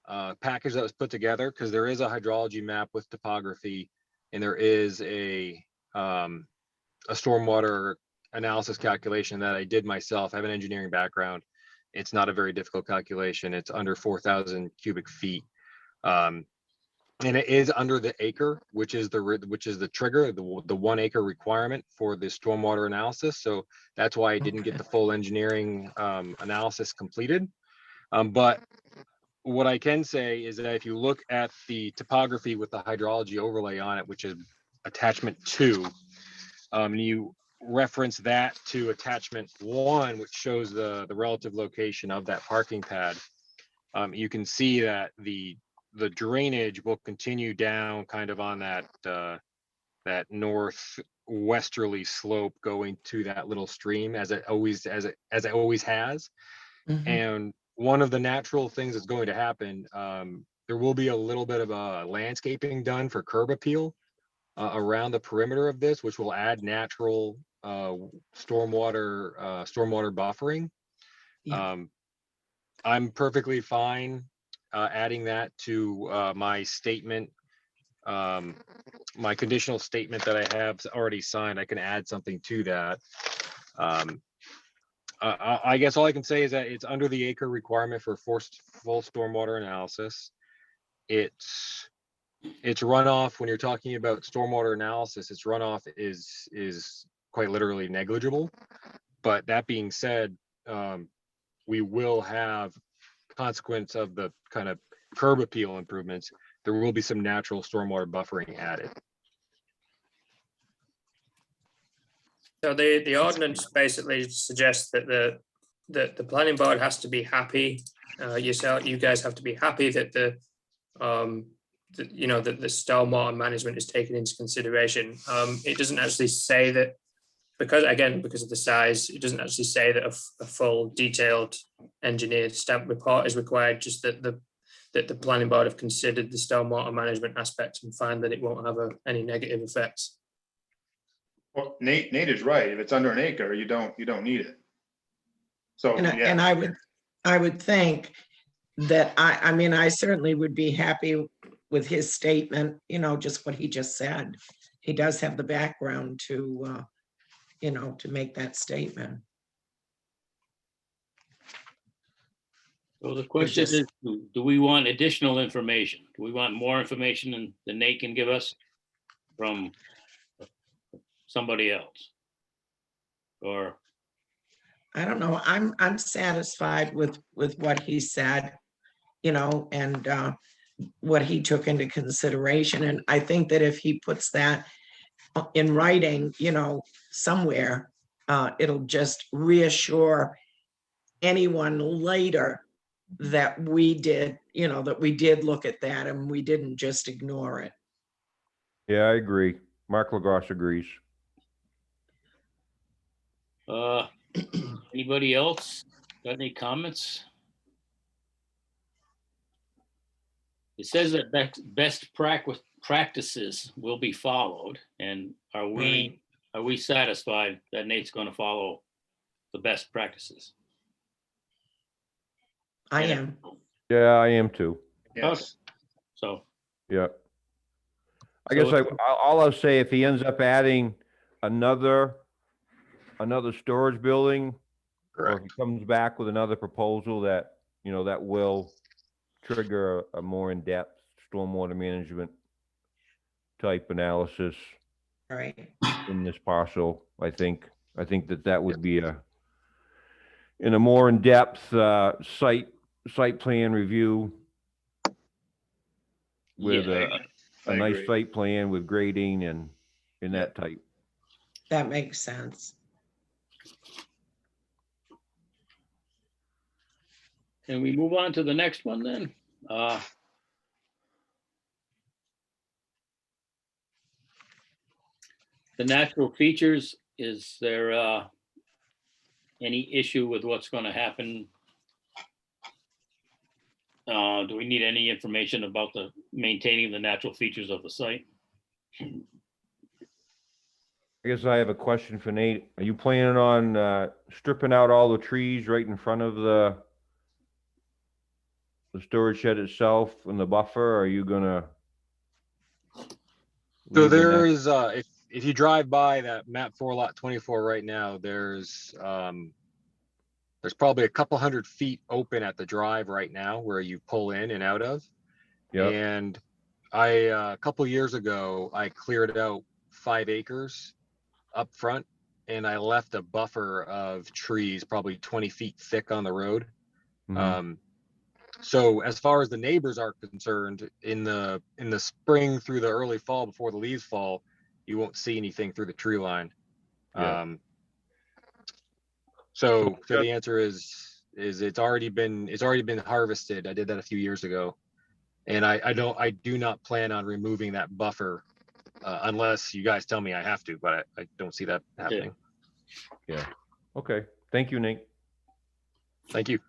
package that was put together, because there is a hydrology map with topography, and there is a stormwater analysis calculation that I did myself. I have an engineering background. It's not a very difficult calculation. It's under 4,000 cubic feet. And it is under the acre, which is the trigger, the 1 acre requirement for the stormwater analysis. So that's why I didn't get the full engineering analysis completed. But what I can say is that if you look at the topography with the hydrology overlay on it, which is attachment 2, and you reference that to attachment 1, which shows the relative location of that parking pad, you can see that the drainage will continue down kind of on that that northwesterly slope going to that little stream, as it always has. Mhm. And one of the natural things that's going to happen, there will be a little bit of a landscaping done for curb appeal around the perimeter of this, which will add natural stormwater buffering. Yeah. I'm perfectly fine adding that to my statement, my conditional statement that I have already signed. I can add something to that. I guess all I can say is that it's under the acre requirement for full stormwater analysis. It's runoff. When you're talking about stormwater analysis, its runoff is quite literally negligible. But that being said, we will have consequence of the kind of curb appeal improvements. There will be some natural stormwater buffering added. So the ordinance basically suggests that the planning board has to be happy. You guys have to be happy that that the stormwater management is taken into consideration. It doesn't actually say that, because of the size, it doesn't actually say that a full detailed engineered stamp report is required. Just that the planning board have considered the stormwater management aspect and find that it won't have any negative effects. Well, Nate is right. If it's under an acre, you don't need it. So, And yeah, I would think that I mean, I certainly would be happy with his statement, just what he just said. He does have the background to make that statement. So the question is, do we want additional information? Do we want more information than Nate can give us from somebody else? Or, I don't know. I'm satisfied with what he said, and what he took into consideration. And I think that if he puts that in writing, somewhere, it'll just reassure anyone later that we did look at that and we didn't just ignore it. Yeah, I agree. Mark LaGrosse agrees. anybody else got any comments? It says that best practices will be followed, and are we satisfied that Nate's going to follow the best practices? I Yeah. am. Yeah, I am too. Yes. So, Yeah. I So guess all I'll say, if he ends up adding another storage building, or if Correct. he comes back with another proposal that, that will trigger a more in-depth stormwater management type analysis All right. in this parcel, I think that would be in a more in-depth, site plan review with yeah, a I nice agree. site plan with grading and that type. That makes sense. can we move on to the next one then? The natural features, is there any issue with what's going to happen? Do we need any information about the maintaining the natural features of the site? I guess I have a question for Nate. Are you planning on stripping out all the trees right in front of the storage shed itself and the buffer? Or are you gonna? So leave the nat- there's, if you drive by that map 4 lot 24 right now, there's probably a couple hundred feet open at the drive right now where you pull in and out of. Yep. And a couple years ago, I cleared out 5 acres up front, and I left a buffer of trees, probably 20 feet thick on the road. Mhm. So as far as the neighbors are concerned, in the spring through the early fall, before the leaves fall, you won't see anything through the tree line. Yeah. So the answer is it's already been harvested. I did that a few years ago, and I do not plan on removing that buffer unless you guys tell me I have to, but I don't see that happening. Yeah. Okay. Thank you, Nate. Thank you.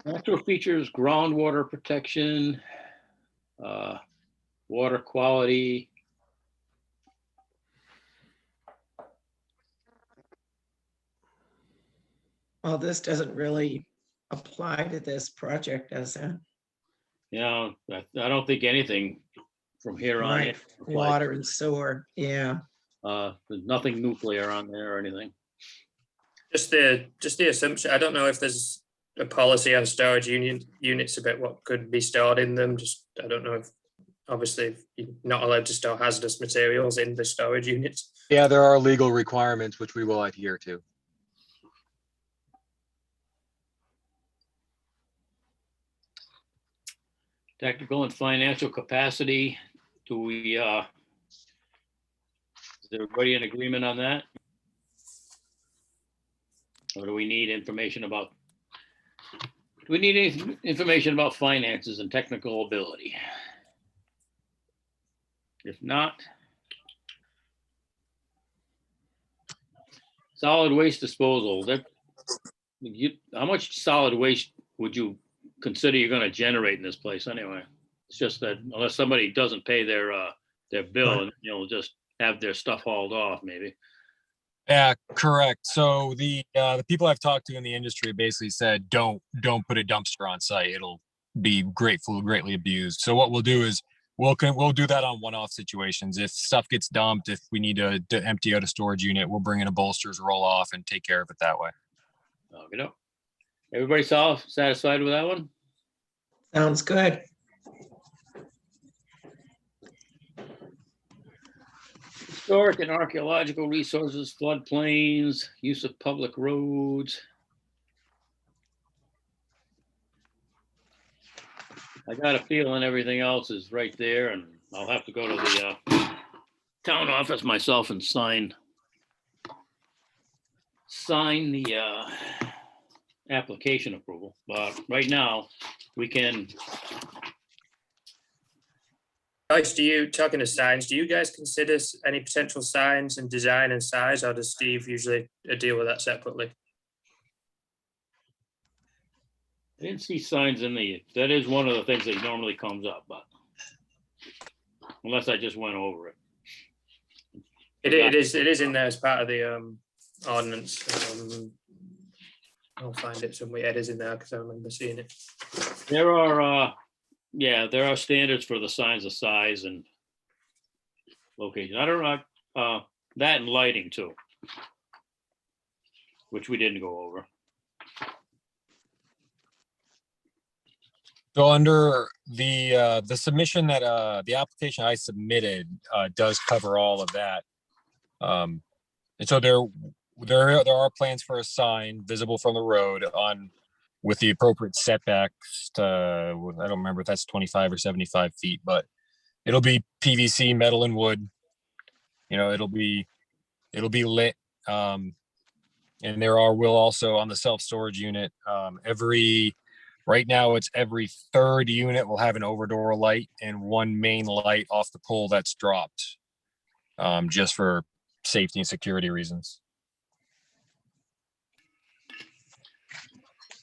Natural features, groundwater protection, water quality. Well, this doesn't really apply to this project, does it? You know, I don't think anything from here on. Right, water and sewer, yeah. There's nothing nuclear on there or anything. Just the assumption, I don't know if there's a policy on storage units about what could be stored in them. Just, I don't know if, obviously, you're not allowed to store hazardous materials in the storage units. Yeah, there are legal requirements which we will adhere to. Technical and financial capacity, do we, is everybody in agreement on that? Or do we need information about, finances and technical ability? If not, solid waste disposal, how much solid waste would you consider you're gonna generate in this place anyway? It's just that unless somebody doesn't pay their bill and, just have their stuff hauled off maybe. Yeah, correct. So the people I've talked to in the industry basically said, don't put a dumpster on site. It'll be greatly abused. So what we'll do is we'll do that on one-off situations. If stuff gets dumped, if we need to empty out a storage unit, we'll bring in a bolsters, roll off, and take care of it that way. Okay. Everybody satisfied with that one? Sounds good. Historic and archaeological resources, floodplains, use of public roads. I got a feeling everything else is right there, and I'll have to go to the town office myself and sign the application approval. But right now, we can. Guys, talking to signs, do you guys consider any potential signs in design and size, or does Steve usually deal with that separately? I didn't see signs in that is one of the things that normally comes up, but Unless I just went over it. It is in there as part of the ordinance. I'll find it somewhere. It is in there because I remember seeing it. There are, there are standards for the signs of size and location. I don't know, that and lighting too, which we didn't go over. So under the submission that the application I submitted does cover all of that. And so there are plans for a sign visible from the road on with the appropriate setbacks to, I don't remember if that's 25 or 75 feet, but it'll be PVC, metal and wood. You know, it'll be lit. And will also on the self-storage unit, right now it's every third unit will have an overdoor light and one main light off the pole that's dropped, just for safety and security reasons.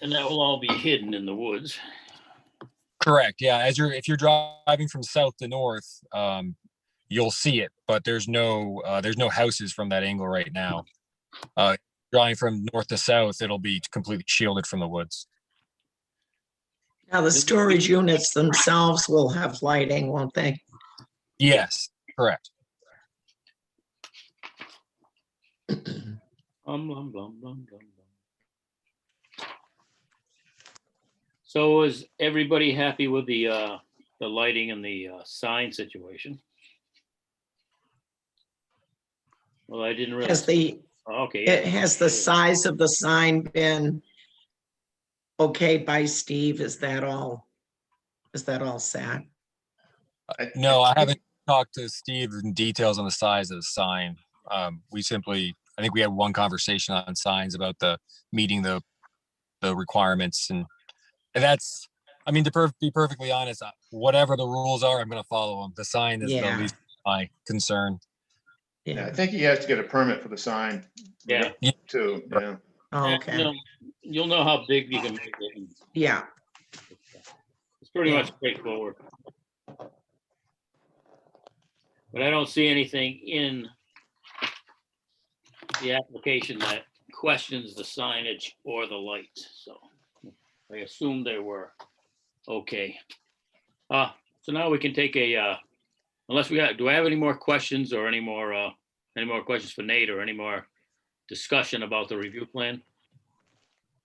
And that will all be hidden in the woods. Correct. Yeah. If you're driving from south to north, you'll see it, but there's no houses from that angle right now. Driving from north to south, it'll be completely shielded from the woods. Now, the storage units themselves will have lighting, won't they? Yes, correct. Blum, blum, blum, blum. So is everybody happy with the lighting and the sign situation? Well, I didn't really. Has the size of the sign been okayed by Steve? Is that all set? No, I haven't talked to Steve in details on the size of the sign. I think we had one conversation on signs about meeting the requirements, and that's, I mean, to be perfectly honest, whatever the rules are, I'm going to follow them. The sign is the least my concern. Yeah, I think he has to get a permit for the sign. Yeah. Too, yeah. Oh, okay. You'll know how big you can make it. Yeah. It's pretty much straightforward. But I don't see anything in the application that questions the signage or the lights, so I assume they were okay. So now we can take unless do I have any more questions or any more questions for Nate or any more discussion about the review plan?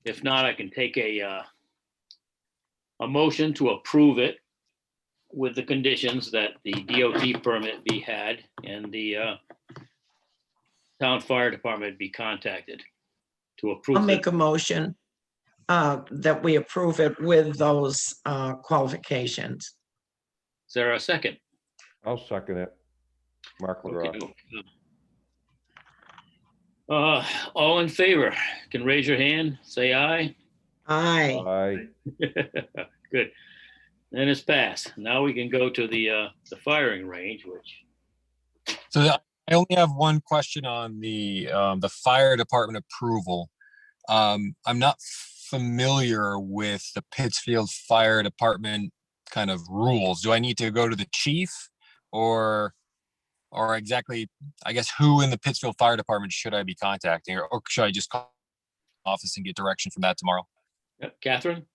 If not, I can take a motion to approve it with the conditions that the DOT permit be had and the town fire department be contacted to approve. I'll make a motion that we approve it with those qualifications. Is there a second? I'll second it. Mark McGraw. Okay. All in favor, can raise your hand, say aye. Aye. Aye. Good. Then it's passed. Now we can go to the firing range, which. So I only have one question on the fire department approval. I'm not familiar with the Pittsfield Fire Department kind of rules. Do I need to go to the chief or exactly, I guess, who in the Pittsfield Fire Department should I be contacting, or should I just call the office and get direction from that tomorrow? Catherine?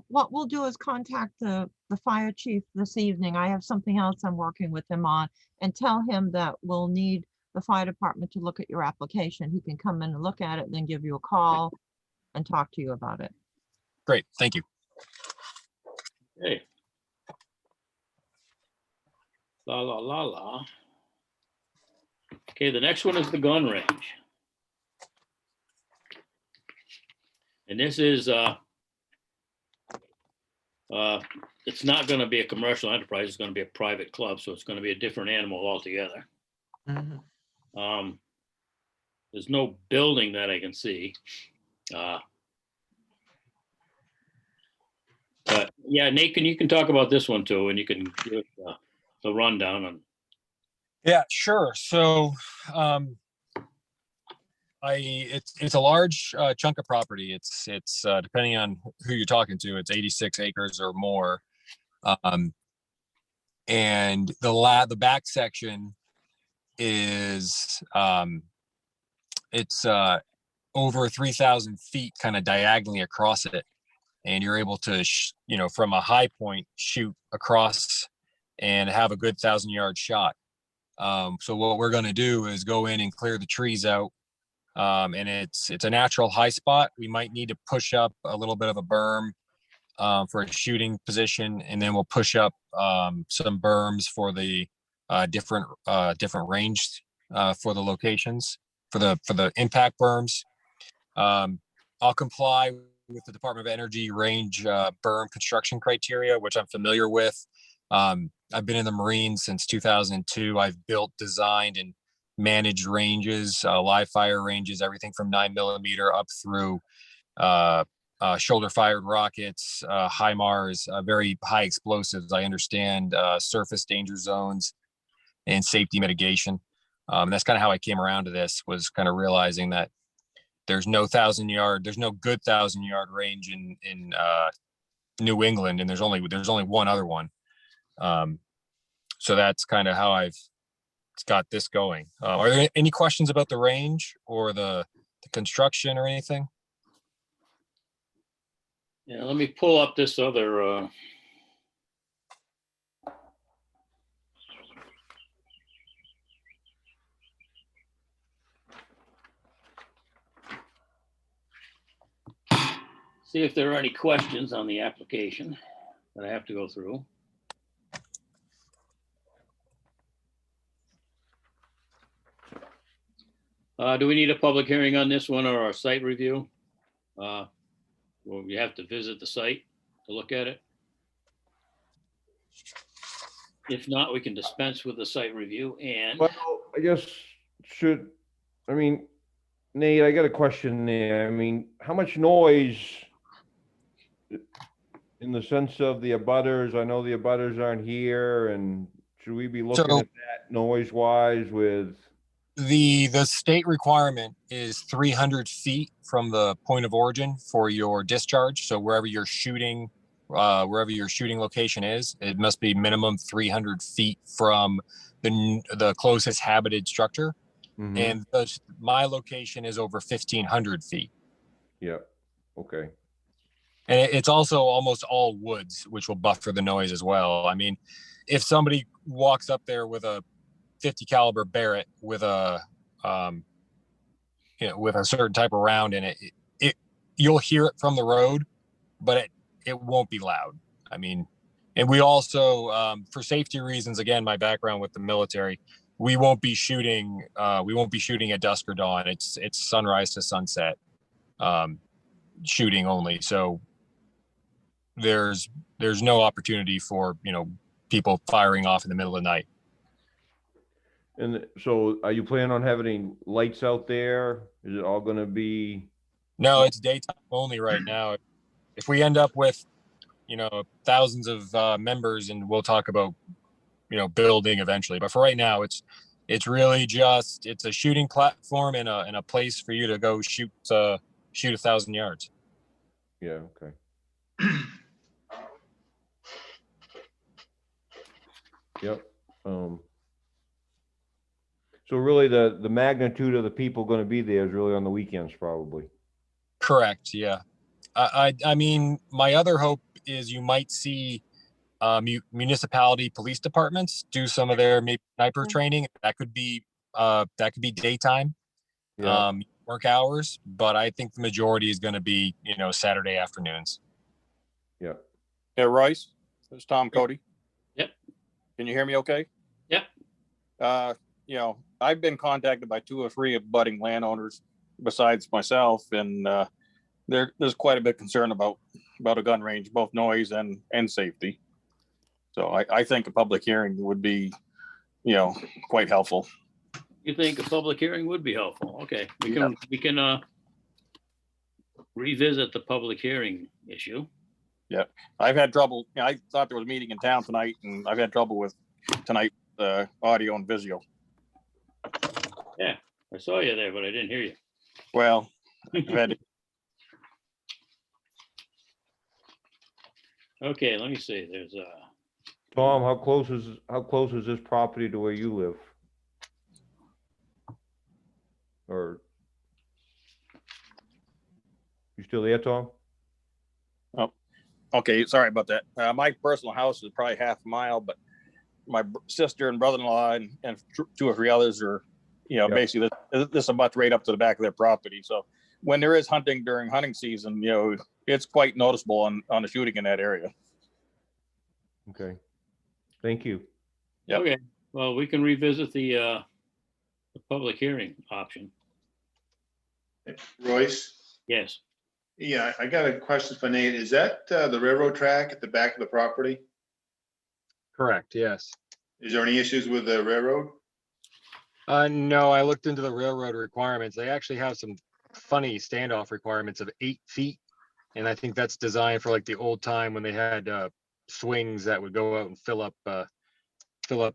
What we'll do is contact the fire chief this evening. I have something else I'm working with him on, and tell him that we'll need the fire department to look at your application. He can come in and look at it, and then give you a call and talk to you about it. Great, thank you. Hey. La, la, la, la. Okay, the next one is the gun range. And this is, it's not gonna be a commercial enterprise, it's gonna be a private club, so it's gonna be a different animal altogether. Mhm. There's no building that I can see. But yeah, Nate, you can talk about this one too, and you can give the rundown on. Yeah, sure. So it's a large chunk of property. It's depending on who you're talking to, it's 86 acres or more. and the back section is it's over 3,000 feet kind of diagonally across it, and you're able to from a high point shoot across and have a good 1,000-yard shot. So what we're going to do is go in and clear the trees out, and it's a natural high spot. We might need to push up a little bit of a berm for a shooting position, and then we'll push up some berms for the different range for the locations for the impact berms. I'll comply with the Department of Energy range berm construction criteria, which I'm familiar with. I've been in the Marines since 2002. I've built, designed, and managed ranges, live fire ranges, everything from 9mm up through shoulder-fired rockets, HIMARS, very high explosives. I understand surface danger zones and safety mitigation. That's kind of how I came around to this, was kind of realizing that there's no good 1,000-yard range in New England, and there's only one other one. So that's kind of how I've got this going. Are there any questions about the range or the construction or anything? Yeah, let me pull up this other. See if there are any questions on the application that I have to go through. Do we need a public hearing on this one or a site review? Well, we have to visit the site to look at it. If not, we can dispense with the site review and. Well, I guess Nate, I got a question there. I mean, how much noise in the sense of the abutters? I know the abutters aren't here, and should we be looking at that noise wise with? The state requirement is 300 feet from the point of origin for your discharge. So wherever your shooting location is, it must be minimum 300 feet from the closest habited structure. Mm-hmm. And my location is over 1,500 feet. Yeah. Okay. And it's also almost all woods, which will buffer the noise as well. I mean, if somebody walks up there with a 50 caliber Barrett with a with a certain type of round in it, you'll hear it from the road, but it won't be loud. I mean, and we also for safety reasons, again, my background with the military, we won't be shooting at dusk or dawn. It's sunrise to sunset shooting only. So there's no opportunity for people firing off in the middle of the night. And so are you planning on having any lights out there? Is it all going to be? No, it's daytime only right now. If we end up with, thousands of members, and we'll talk about, building eventually. But for right now, it's really just, it's a shooting platform and a place for you to go shoot 1,000 yards. Yeah. Okay. Yep. So really the magnitude of the people going to be there is really on the weekends, probably. Correct. Yeah. I mean, my other hope is you might see municipality police departments do some of their maybe sniper training. That could be daytime, Yeah. work hours, but I think the majority is going to be, Saturday afternoons. Yeah. Yeah, Royce, it's Tom Cody. Yep. Can you hear me okay? Yep. I've been contacted by 2 or 3 budding landowners besides myself, and there's quite a bit of concern about a gun range, both noise and safety. So I think a public hearing would be, quite helpful. You think a public hearing would be helpful? Okay, we can revisit the public hearing issue. Yeah, I've had trouble. I thought there was a meeting in town tonight, and I've had trouble with tonight audio and visual. Yeah, I saw you there, but I didn't hear you. Well, I've had Okay, let me see. There's Tom, how close is this property to where you live? Or you still there, Tom? Okay, sorry about that. My personal house is probably half a mile, but my sister and brother-in-law and two or three others are, Yep. basically this abuts right up to the back of their property. So when there is hunting during hunting season, it's quite noticeable on the shooting in that area. Okay. Thank you. Yep. Okay, well, we can revisit the public hearing option. Royce? Yes. Yeah, I got a question for Nate. Is that the railroad track at the back of the property? Correct, yes. Is there any issues with the railroad? No, I looked into the railroad requirements. They actually have some funny standoff requirements of 8 feet. And I think that's designed for like the old time when they had swings that would go out and fill up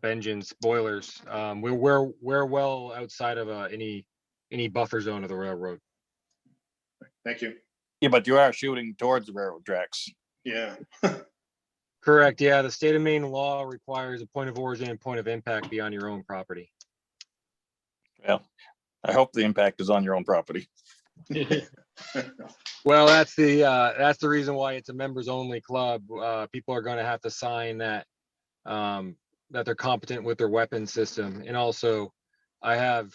engines, boilers. We're well outside of any buffer zone of the railroad. Thank you. Yeah, but you are shooting towards the railroad tracks. Yeah. Correct, yeah. The state of Maine law requires a point of origin and point of impact be on your own property. Well, I hope the impact is on your own property. Well, that's the reason why it's a members only club. People are going to have to sign that that they're competent with their weapon system. And also I have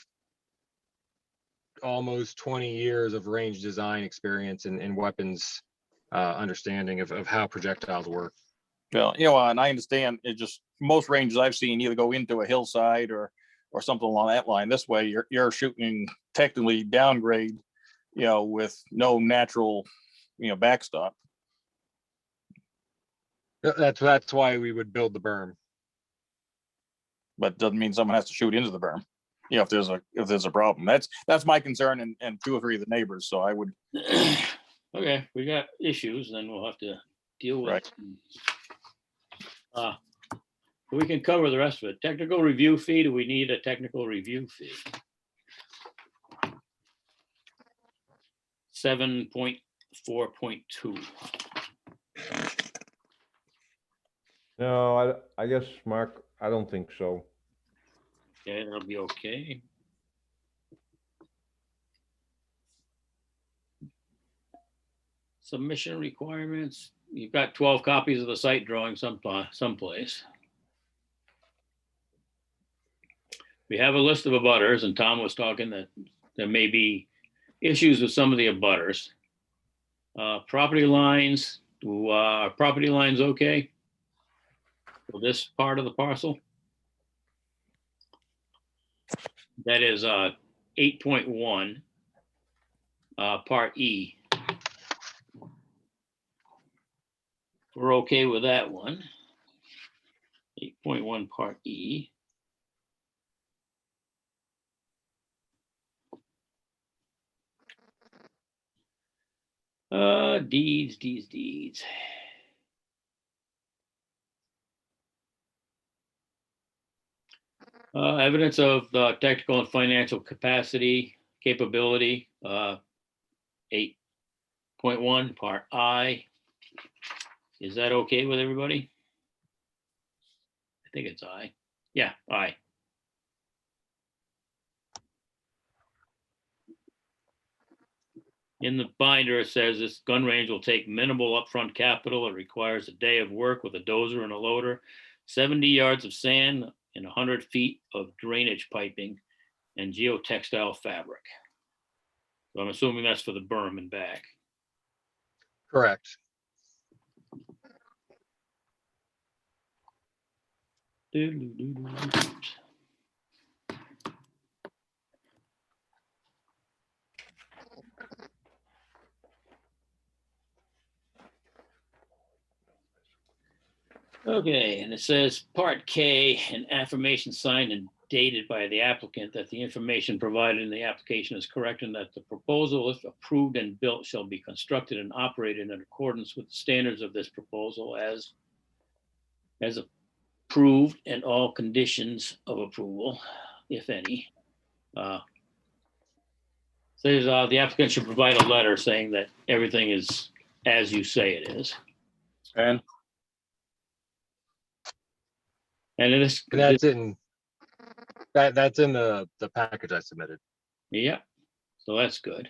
almost 20 years of range design experience and weapons understanding of how projectiles work. Well, and I understand it just most ranges I've seen either go into a hillside or something along that line. This way you're shooting technically downgrade, with no natural, backstop. That's why we would build the berm. But doesn't mean someone has to shoot into the berm. If there's a problem. That's my concern and two or three of the neighbors. So I would. Okay, we got issues, then we'll have to deal with. Right. We can cover the rest of it. Technical review fee, do we need a technical review fee? 7.4.2. No, I guess, Mark, I don't think so. Okay, that'll be okay. Submission requirements, you've got 12 copies of the site drawing someplace. We have a list of abutters, and Tom was talking that there may be issues with some of the abutters. Property lines, are property lines okay for this part of the parcel? That is 8.1, Part E. We're okay with that one. 8.1 Part E. Deeds. Evidence of the technical and financial capability, 8.1 Part I. Is that okay with everybody? I think it's I. Yeah, I. In the binder, it says this gun range will take minimal upfront capital. It requires a day of work with a dozer and a loader, 70 yards of sand, and 100 feet of drainage piping and geotextile fabric. So I'm assuming that's for the berm and back. Correct. Okay, and it says Part K, an affirmation signed and dated by the applicant that the information provided in the application is correct and that the proposal, if approved and built, shall be constructed and operated in accordance with the standards of this proposal as approved and all conditions of approval, if any. Says the applicant should provide a letter saying that everything is as you say it is. And And this, And that's in, that's in the package I submitted. yeah, so that's good.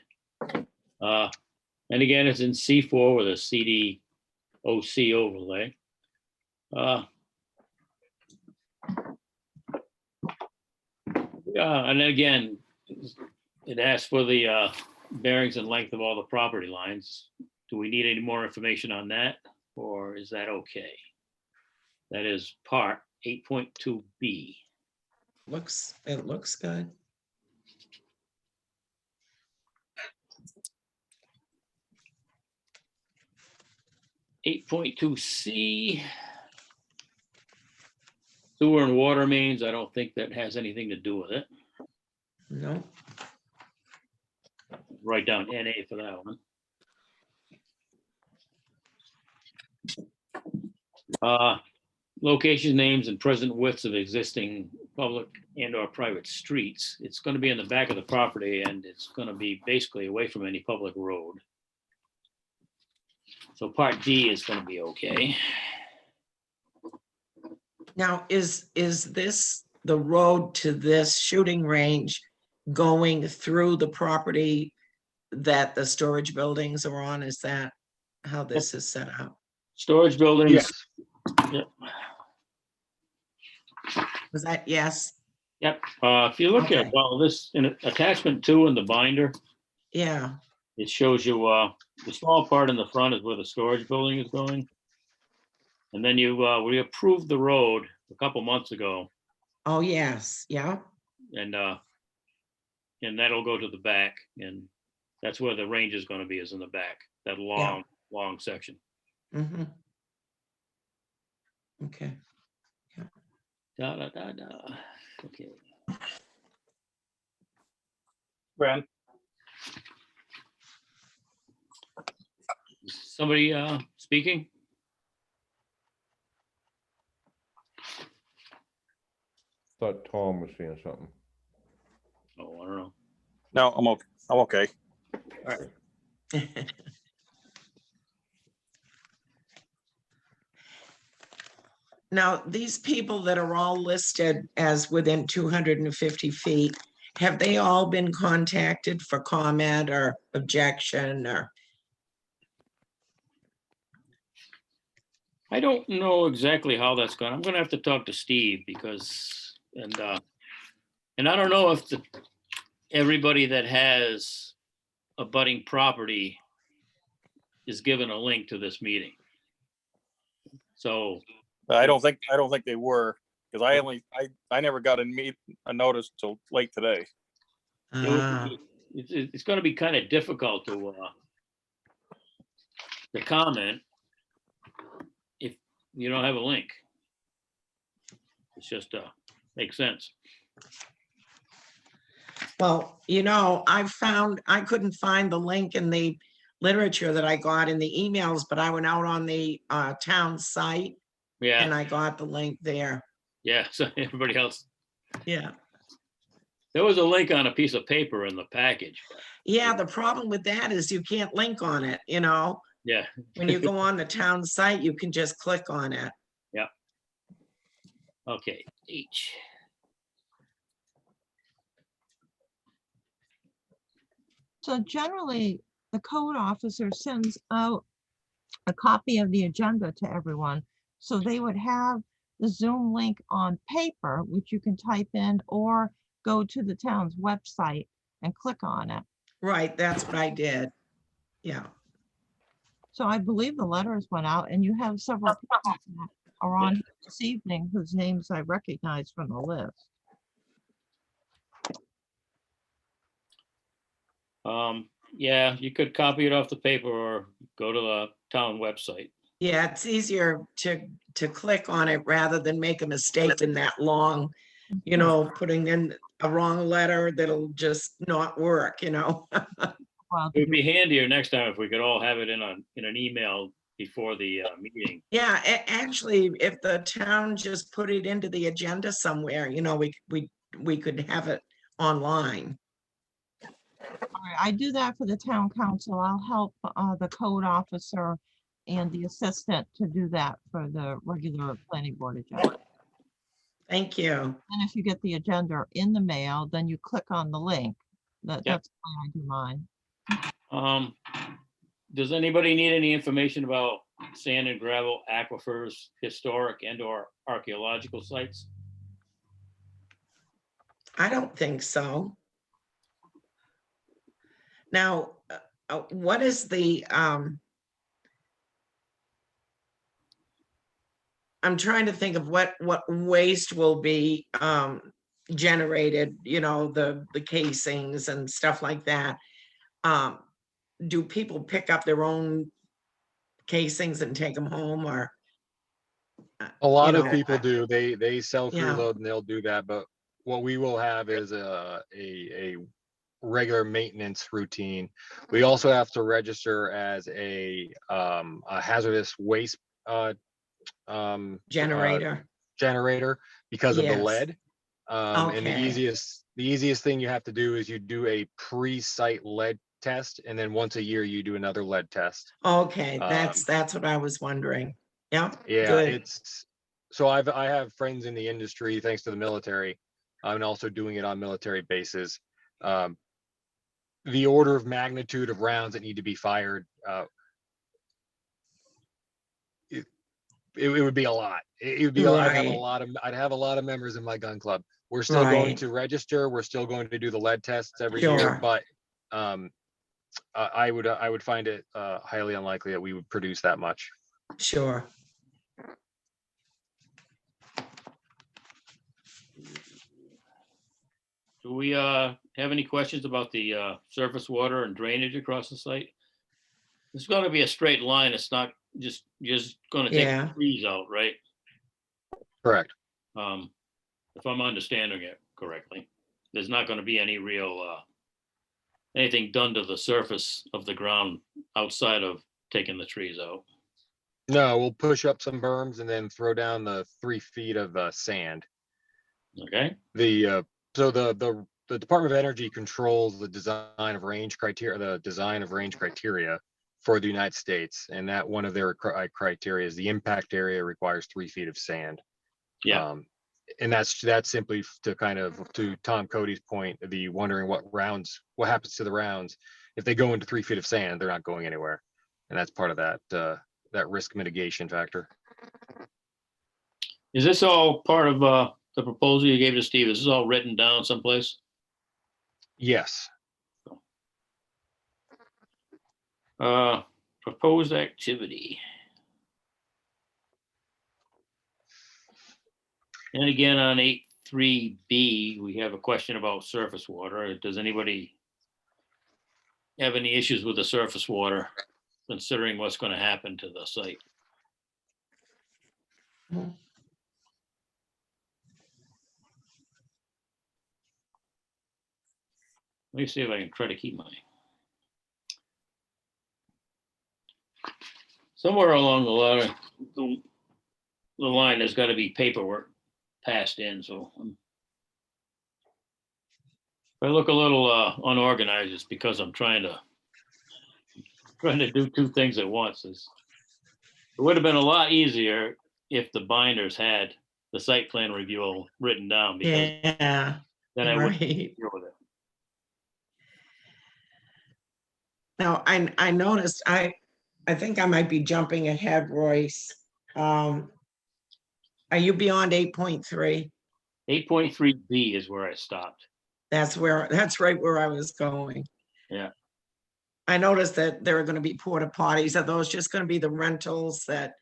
And again, it's in C4 with a CDOC overlay. Yeah, and then again, it asks for the bearings and length of all the property lines. Do we need any more information on that, or is that okay? That is part 8.2B. It looks good. 8.2C. Sewer and water mains, I don't think that has anything to do with it. No, Write down NA for that one. Location names and present widths of existing public and or private streets. It's going to be in the back of the property and it's going to be basically away from any public road. So part D is going to be okay. now is this the road to this shooting range going through the property that the storage buildings are on? Is that how this is set up? Storage buildings. Yes. Yep. Was that yes? Yep. If you look at, Okay. well, this in attachment 2 in the binder, Yeah, it shows you the small part in the front is where the storage building is going. And then we approved the road a couple months ago, oh, yes, yeah, and that'll go to the back, and that's where the range is going to be, is in the back, that long section. mm-hmm. Okay, Da, da, da, da. Okay. Brad, Somebody speaking? Thought Tom was saying something. Oh, I don't know. no, I'm okay. Now, these people that are all listed as within 250 feet, have they all been contacted for comment or objection or? I don't know exactly how that's going. I'm going to have to talk to Steve because, and I don't know if everybody that has a budding property is given a link to this meeting. So, I don't think they were, because I never got a notice till late today. Ah, it's going to be kind of difficult to comment if you don't have a link. It's just makes sense. well, I couldn't find the link in the literature that I got in the emails, but I went out on the town site and Yeah, I got the link there. yeah. So everybody else, Yeah. there was a link on a piece of paper in the package. Yeah, the problem with that is you can't link on it, Yeah, When you go on the town site, you can just click on it. okay. H. So generally, the code officer sends out a copy of the agenda to everyone. So they would have the Zoom link on paper, which you can type in or go to the town's website and click on it. Right, that's what I did. Yeah, So I believe the letters went out and you have several people that are on here this evening whose names I recognize from the list. Yeah, you could copy it off the paper or go to the town website. yeah, it's easier to click on it rather than make a mistake in that long, putting in a wrong letter that'll just not work. Well, It would be handier next time if we could all have it in an email before the meeting. Yeah, actually, if the town just put it into the agenda somewhere, we could have it online. all right, I do that for the town council. I'll help the code officer and the assistant to do that for the regular planning board agenda. Thank you. And if you get the agenda in the mail, then you click on the link. Yep. That's why I do mine. Does anybody need any information about sand and gravel aquifers, historic and or archaeological sites? I don't think so. Now, what is the, I'm trying to think of what waste will be generated, you know, the casings and stuff like that. Do people pick up their own casings and take them home, or? A lot you of know, people do. They self Yeah. reload and they'll do that, but what we will have is a regular maintenance routine. We also have to register as a hazardous waste Generator. generator because of the Yes. lead. And the Okay. easiest thing you have to do is you do a pre-site lead test, and then once a year you do another lead test. Okay, that's what I was wondering. Yeah, Yeah, good. so I have friends in the industry, thanks to the military. I'm also doing it on military bases. The order of magnitude of rounds that need to be fired, it would be a lot. It would be, I'd have a lot of members in my gun club. We're still going Right. to register. We're still going to do the lead tests every Sure. year, but I would find it highly unlikely that we would produce that much. Sure. Do we have any questions about the surface water and drainage across the site? It's gonna be a straight line. It's not just gonna take Yeah. the trees out, right? Correct. If I'm understanding it correctly, there's not gonna be any real anything done to the surface of the ground outside of taking the trees out. No, we'll push up some berms and then throw down the 3 feet of sand. Okay, So the Department of Energy controls the design of range criteria for the United States, and that one of their criteria is the impact area requires 3 feet of sand. yeah, And that's simply to kind of, to Tom Cody's point, the wondering what happens to the rounds. If they go into 3 feet of sand, they're not going anywhere. And that's part of that risk mitigation factor. is this all part of the proposal you gave to Steve? Is this all written down someplace? Yes. Proposed activity. And again, on 8.3B, we have a question about surface water. Does anybody have any issues with the surface water, considering what's going to happen to the site? Mhm. Let me see if I can try to keep my. Somewhere along the line, there's got to be paperwork passed in, so. If I look a little unorganized, it's because I'm trying to do two things at once. It would have been a lot easier if the binders had the site plan review written down, because Yeah, then I wouldn't right. deal with it. Now, I noticed, I think I might be jumping ahead, Royce. Are you beyond 8.3? 8.3B is where I stopped. That's right where I was going. Yeah. I noticed that there are gonna be porta potties. Are those just gonna be the rentals that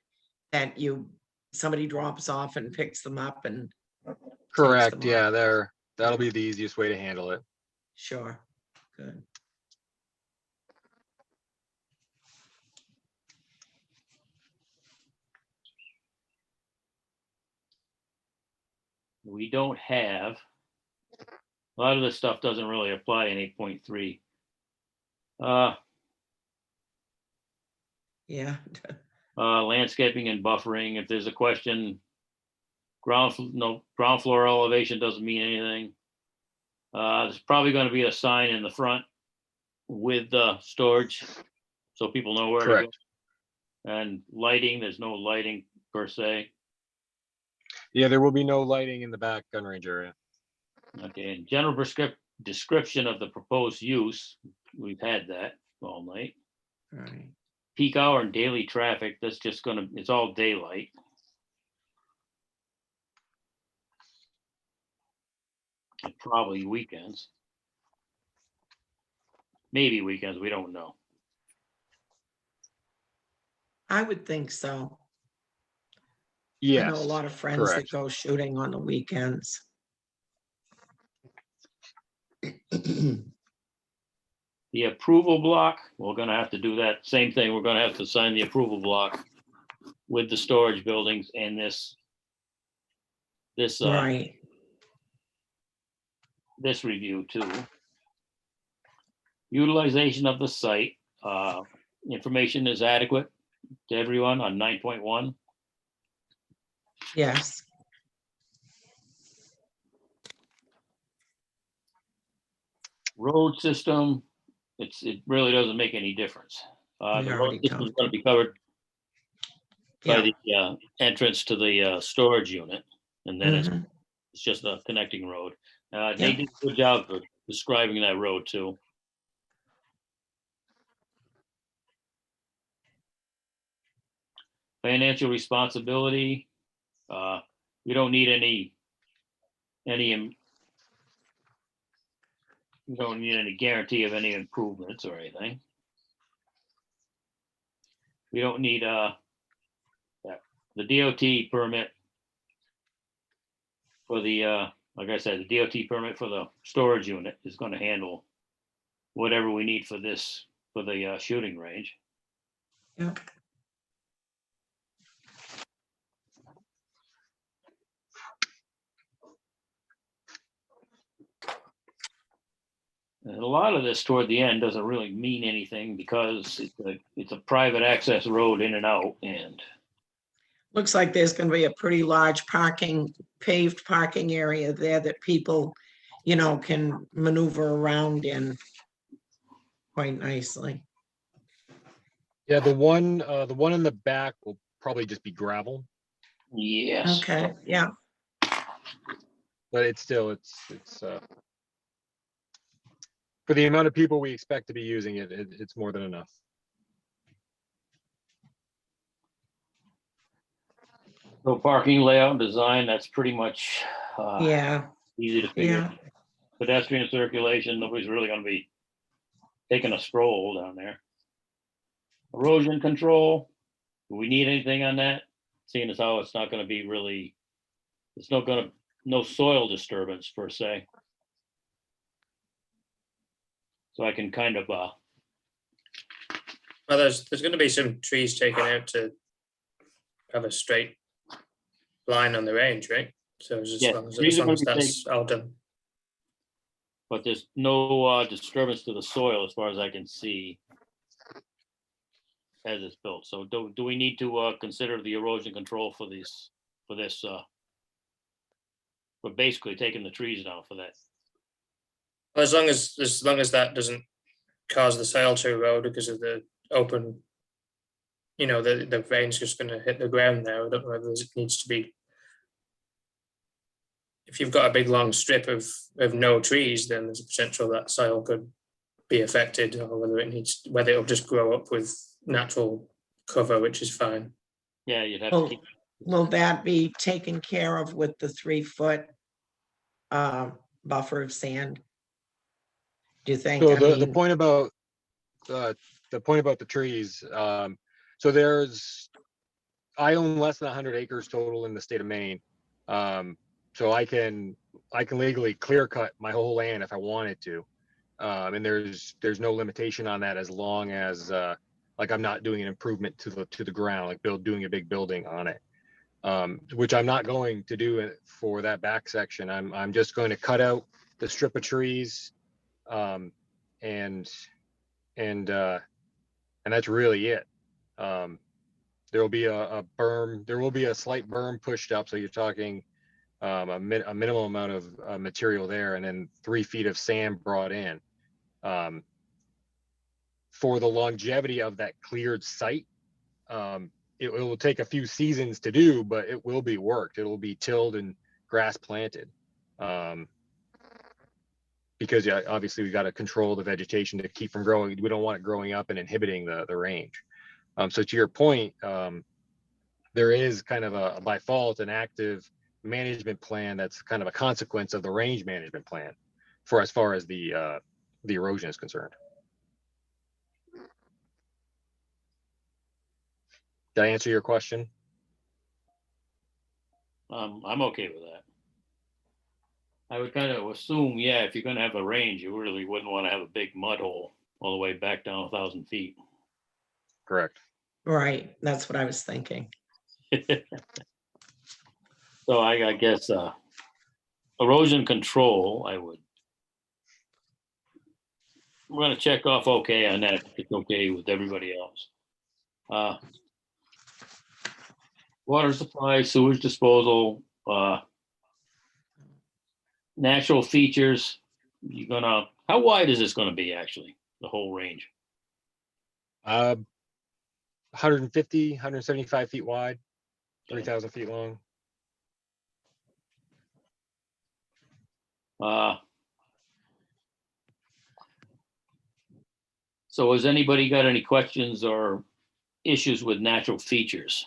somebody drops off and picks them up and? Correct. them Yeah, off? that'll be the easiest way to handle it. Sure, good. We don't have, a lot of this stuff doesn't really apply in 8.3. Yeah, Landscaping and buffering, if there's a question, ground floor elevation doesn't mean anything. There's probably going to be a sign in the front with the storage, so people know where to go. Correct. And lighting, there's no lighting per se. Yeah, there will be no lighting in the back gun range area. Okay, and general description of the proposed use, we've had that all night. Right. Peak hour and daily traffic, that's just gonna, it's all daylight. And probably weekends. Maybe weekends, we don't know. I would think so. I Yes, know a lot of friends that correct. go shooting on the weekends. The approval block, we're gonna have to do that same thing. We're gonna have to sign the approval block with the storage buildings and this Right. this review too. Utilization of the site, information is adequate to everyone on 9.1. Yes. Road system, it really doesn't make any difference. We The road already system is talked. gonna be covered by Yeah. the entrance to the storage unit, and then Mhm. it's just a connecting road. They Yeah. did a good job of describing that road too. Financial responsibility, we don't need we don't need any guarantee of any improvements or anything. We don't need the DOT permit for the like I said, the DOT permit for the storage unit is going to handle whatever we need for this for the shooting range. Yeah. And a lot of this toward the end doesn't really mean anything because it's a private access road in and out, and Looks like there's gonna be a pretty large paved parking area there that people, can maneuver around in quite nicely. Yeah, the one in the back will probably just be gravel, yes. Okay, yeah, but it's still, it's for the amount of people we expect to be using it, it's more than enough. So parking layout and design, that's pretty much yeah, easy to figure. yeah. Pedestrian circulation, nobody's really gonna be taking a stroll down there. Erosion control, do we need anything on that? Seeing as how it's not gonna be really, it's no soil disturbance per se. So I can kind of, Well, there's going to be some trees taken out to have a straight line on the range, right? So just Yeah, as long as, trees are gonna be that's all done. but there's no disturbance to the soil as far as I can see as it's built. So do we need to consider the erosion control for this, we're basically taking the trees down for that. Well, as long as that doesn't cause the sail to erode because of the open, the rain's just going to hit the ground there. I don't know whether it needs to be. If you've got a big long strip of no trees, then there's a potential that soil could be affected, or whether it'll just grow up with natural cover, which is fine. Yeah, you'd have to Will, keep, will that be taken care of with the 3-foot buffer of sand? Do you think? So I the mean, point about the trees, so I own less than 100 acres total in the state of Maine. So I can legally clear cut my whole land if I wanted to. And there's no limitation on that as long as like I'm not doing an improvement to the ground, like doing a big building on it. Which I'm not going to do for that back section. I'm just going to cut out the strip of trees, and that's really it. There will be a berm. There will be a slight berm pushed up, so you're talking a minimum amount of material there, and then 3 feet of sand brought in. For the longevity of that cleared site, it will take a few seasons to do, but it will be worked. It'll be tilled and grass planted. Because yeah, obviously we got to control the vegetation to keep from growing. We don't want it growing up and inhibiting the range. So to your point, there is kind of a by default an active management plan that's kind of a consequence of the range management plan for as far as the erosion is concerned. Did I answer your question? I'm okay with that. I would kind of assume, yeah, if you're gonna have a range, you really wouldn't want to have a big mud hole all the way back down 1,000 feet. Correct. Right, that's what I was thinking. So I guess erosion control, we're gonna check off okay on that. If it's okay with everybody else. Water supply, sewage disposal, natural features. How wide is this gonna be actually, the whole range? 150, 175 feet wide, 3,000 feet long. So has anybody got any questions or issues with natural features?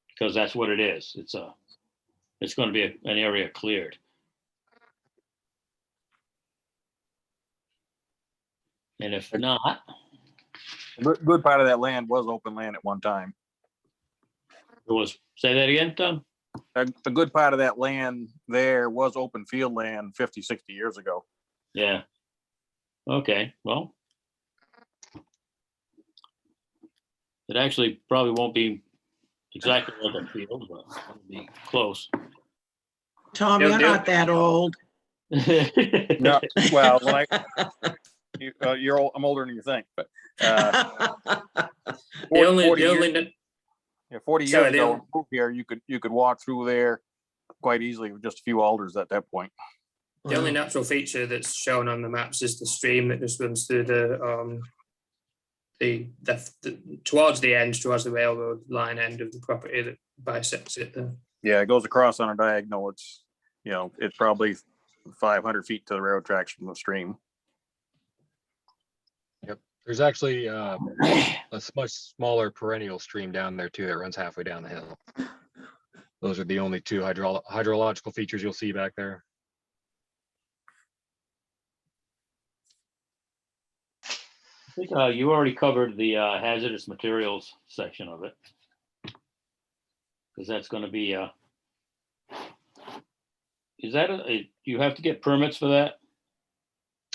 Because that's what it is. It's going to be an area cleared. And if not, Good part of that land was open land at one time. say that again, Tom? A good part of that land there was open field land 50, 60 years ago. Yeah. Okay, well. It actually probably won't be exactly like a field, but it'll be close. Tom, Yeah, you're yeah. not that old. No, well, when you're old, I'm older than you think, but The only 40 years, the- yeah, 40 sorry, years the ago, only- when I moved here, you could walk through there quite easily with just a few alders at that point. The only natural feature that's shown on the maps is the stream that just runs through towards the end, towards the railroad line end of the property that bisects it there. Yeah, it goes across on a diagonal. It's, it's probably 500 feet to the railroad tracks from the stream. There's actually a much smaller perennial stream down there too that runs halfway down the hill. Those are the only two hydrological features you'll see back there. I think you already covered the hazardous materials section of it. Because that's going to be, is that do you have to get permits for that?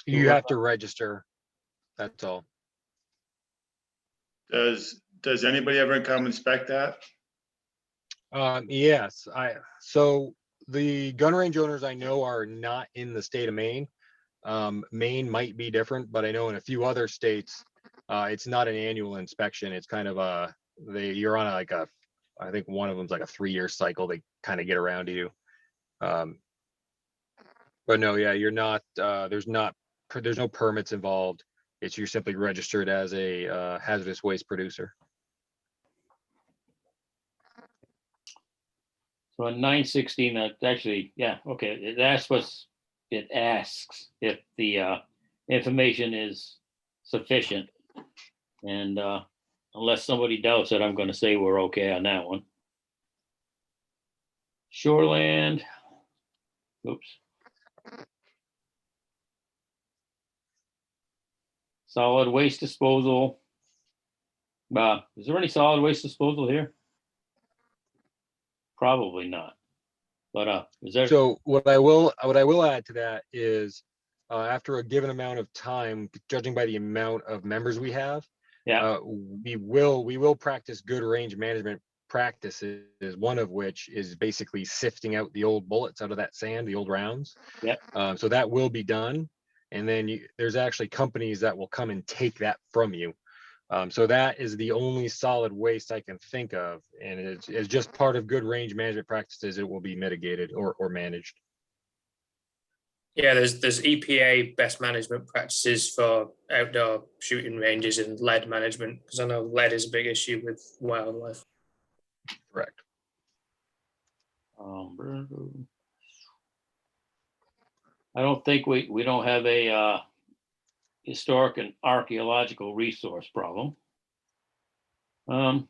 You have to register. That's all. Does anybody ever come inspect that? Yes, so the gun range owners I know are not in the state of Maine. Maine might be different, but I know in a few other states, it's not an annual inspection. It's kind of you're on I think one of them's like a 3-year cycle. They kind of get around to you. But no, yeah, you're not, there's no permits involved. You're simply registered as a hazardous waste producer. So in 916, that's actually, yeah, okay. It asks if the information is sufficient. And unless somebody doubts it, I'm going to say we're okay on that one. Shoreland. Oops. Solid waste disposal. Is there any solid waste disposal here? Probably not. But is there? So what I will add to that is after a given amount of time, judging by the amount of members we have, Yeah. we will practice good range management practices, one of which is basically sifting out the old bullets out of that sand, the old rounds. Yeah. So that will be done. And then there's actually companies that will come and take that from you. So that is the only solid waste I can think of. And it's just part of good range management practices. It will be mitigated or managed. Yeah, there's EPA best management practices for outdoor shooting ranges and lead management, because I know lead is a big issue with wildlife. Correct. I don't think we don't have a historic and archaeological resource problem. I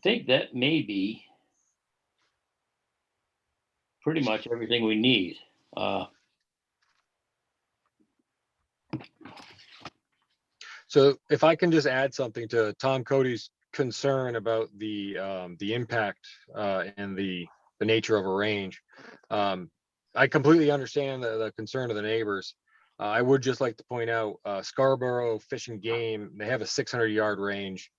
think that may be pretty much everything we need. So if I can just add something to Tom Cody's concern about the impact and the nature of a range. I completely understand the concern of the neighbors. I would just like to point out Scarborough Fish and Game, they have a 600-yard range,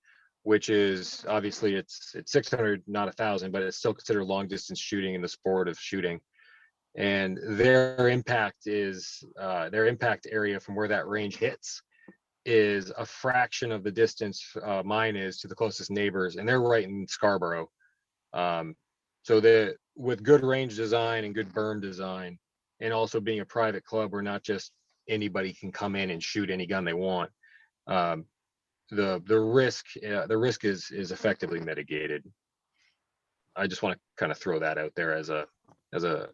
which is obviously it's 600, not 1,000, but it's still considered long distance shooting in the sport of shooting. And their impact area from where that range hits is a fraction of the distance mine is to the closest neighbors, and they're right in Scarborough. So with good range design and good berm design, and also being a private club where not just anybody can come in and shoot any gun they want, the risk is effectively mitigated. I just want to kind of throw that out there as a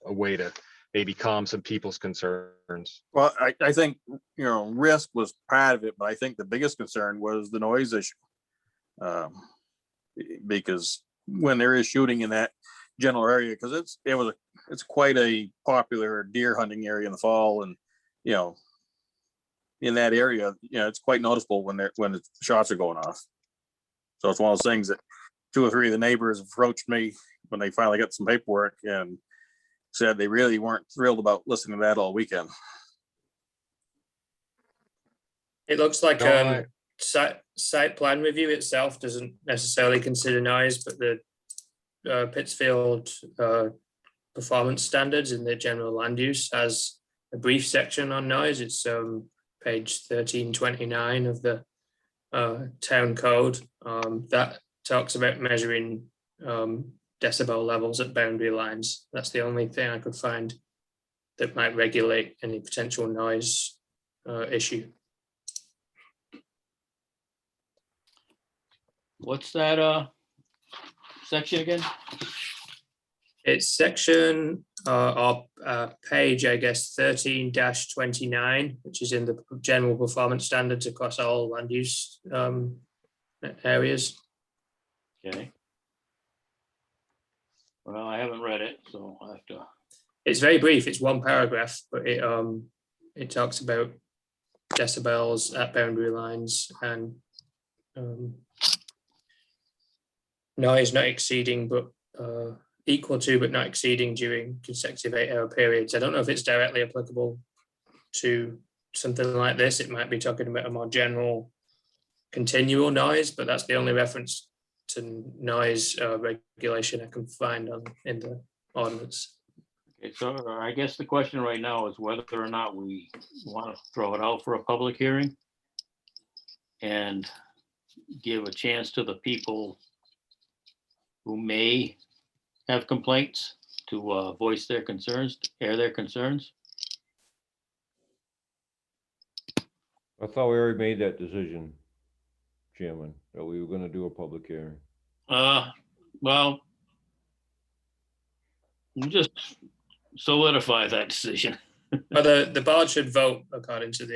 way to maybe calm some people's concerns. Well, I think, risk was part of it, but I think the biggest concern was the noise issue. Because when there is shooting in that general area, because it's quite a popular deer hunting area in the fall, and in that area, it's quite noticeable when the shots are going off. So it's one of those things that 2 or 3 of the neighbors approached me when they finally got some paperwork and said they really weren't thrilled about listening to that all weekend. It looks like No, site plan review itself doesn't necessarily consider noise, but the Pittsfield performance standards in the general land use has a brief section on noise. It's page 1329 of the town code that talks about measuring decibel levels at boundary lines. That's the only thing I could find that might regulate any potential noise issue. What's that section again? It's section or page, I guess, 13-29, which is in the general performance standards across all land use areas. Okay. Well, I haven't read it, so I have to. It's very brief. It's 1 paragraph, but it talks about decibels at boundary lines and noise not exceeding, but equal to, but not exceeding during consecutive 8-hour periods. I don't know if it's directly applicable to something like this. It might be talking about a more general continual noise, but that's the only reference to noise regulation I can find in the ordinance. Okay, so I guess the question right now is whether or not we want to throw it out for a public hearing and give a chance to the people who may have complaints to voice their concerns, air their concerns. I thought we already made that decision, Chairman, that we were gonna do a public hearing. Well, just solidify that decision. But the board should vote according to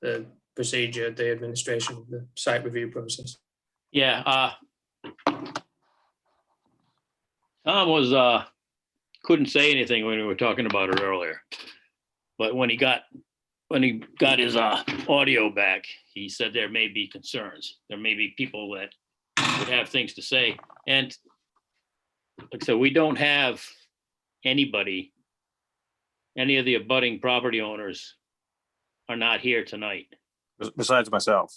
the procedure, the administration of the site review process. Yeah, Tom was couldn't say anything when we were talking about it earlier, but when he got his audio back, he said there may be concerns. There may be people that would have things to say, and like I said, we don't have anybody. Any of the abutting property owners are not here tonight, Besides myself.